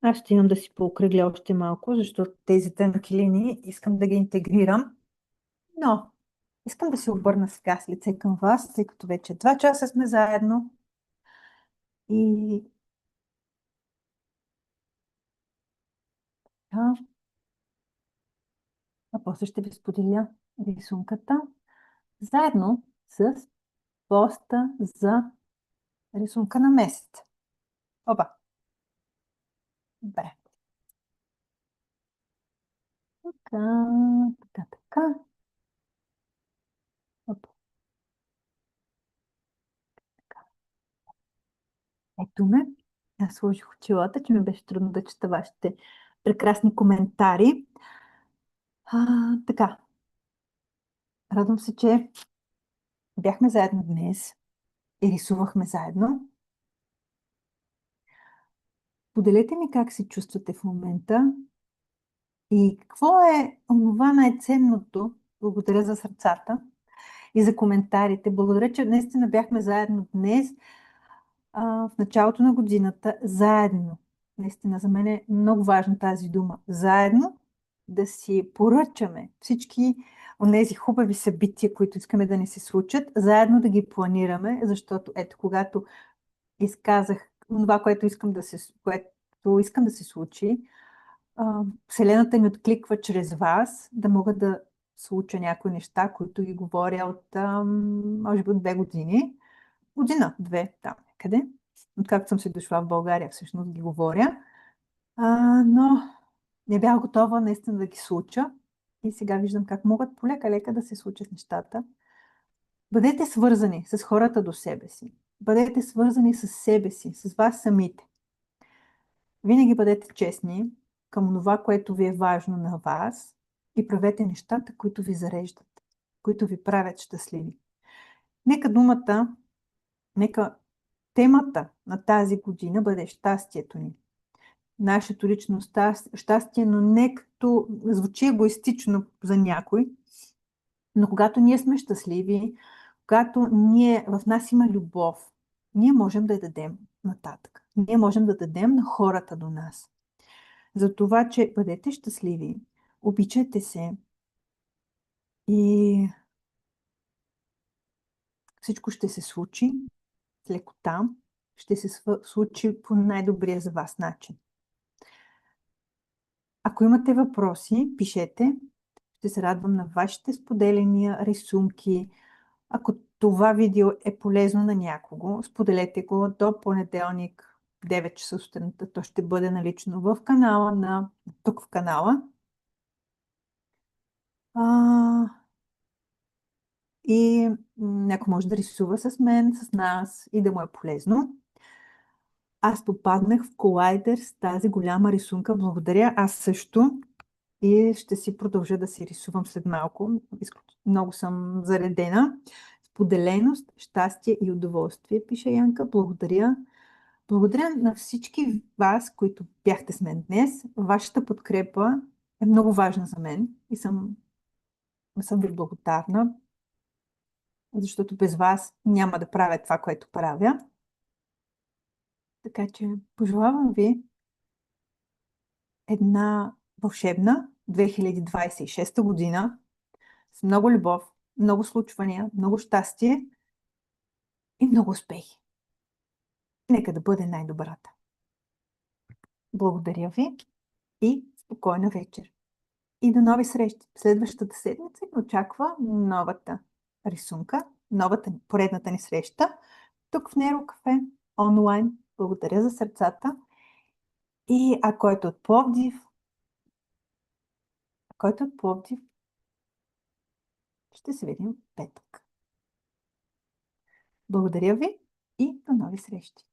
Аз ще имам да си поокръгля още малко, защото тези тънки линии искам да ги интегрирам. Но искам да се обърна сега с лице към вас, тъй като вече 2 часа сме заедно и а, а после ще ви споделя рисунката заедно с поста за рисунка на месец. Оба. Добре. Така, така. Оп, така. Ето ме. Аз сложих очилата, че ми беше трудно да чета вашите прекрасни коментари. Така. Радвам се, че бяхме заедно днес и рисувахме заедно. Поделете ми как се чувствате в момента и какво е онова най-ценното. Благодаря за сърцата и за коментарите. Благодаря, че наистина бяхме заедно днес, в началото на годината, заедно. Наистина за мен е много важна тази дума. Заедно да си поръчаме всички от тези хубави събития, които искаме да ни се случат, заедно да ги планираме, защото ето, когато изказах това, което искам да се случи, Вселената ми откликва чрез вас, да мога да случа някои неща, които ги говоря от, може би, от 2 години. Година, две, там някъде. Откакто съм се дошла в България, всъщност ги говоря. Но не бях готова наистина да ги случа. И сега виждам как могат полека-лека да се случат нещата. Бъдете свързани с хората до себе си. Бъдете свързани с себе си, с вас самите. Винаги бъдете честни към това, което ви е важно на вас и правете нещата, които ви зареждат, които ви правят щастливи. Нека думата, нека темата на тази година бъде щастието ни. Нашето лично щастие, но не като звучи егоистично за някой, но когато ние сме щастливи, когато в нас има любов, ние можем да я дадем нататък. Ние можем да дадем на хората до нас. За това, че бъдете щастливи, обичайте се и всичко ще се случи с лекота, ще се случи по най-добрия за вас начин. Ако имате въпроси, пишете. Ще се радвам на вашите споделения, рисунки. Ако това видео е полезно на някого, споделете го до понеделник, 9 часа сутринта. То ще бъде налично в канала тук в канала. И някой може да рисува с мен, с нас и да му е полезно. Аз попаднах в колайдер с тази голяма рисунка. Благодаря. Аз също. И ще си продължа да си рисувам след малко. Много съм заредена. Споделеност, щастие и удоволствие, пише Янка. Благодаря. Благодаря на всички вас, които бяхте с мен днес. Вашата подкрепа е много важна за мен и съм ви благодарна. защото без вас няма да правя това, което правя. Така че пожелавам ви една вълшебна 2026 година с много любов, много случвания, много щастие и много успехи. Нека да бъде най-добрата. Благодаря ви и спокойна вечер. И до нови срещи. Следващата седмица ни очаква новата рисунка, поредната ни среща, тук в Неро кафе, онлайн. Благодаря за сърцата. И който е от Пловдив, ще се видим в петък. Благодаря ви и до нови срещи.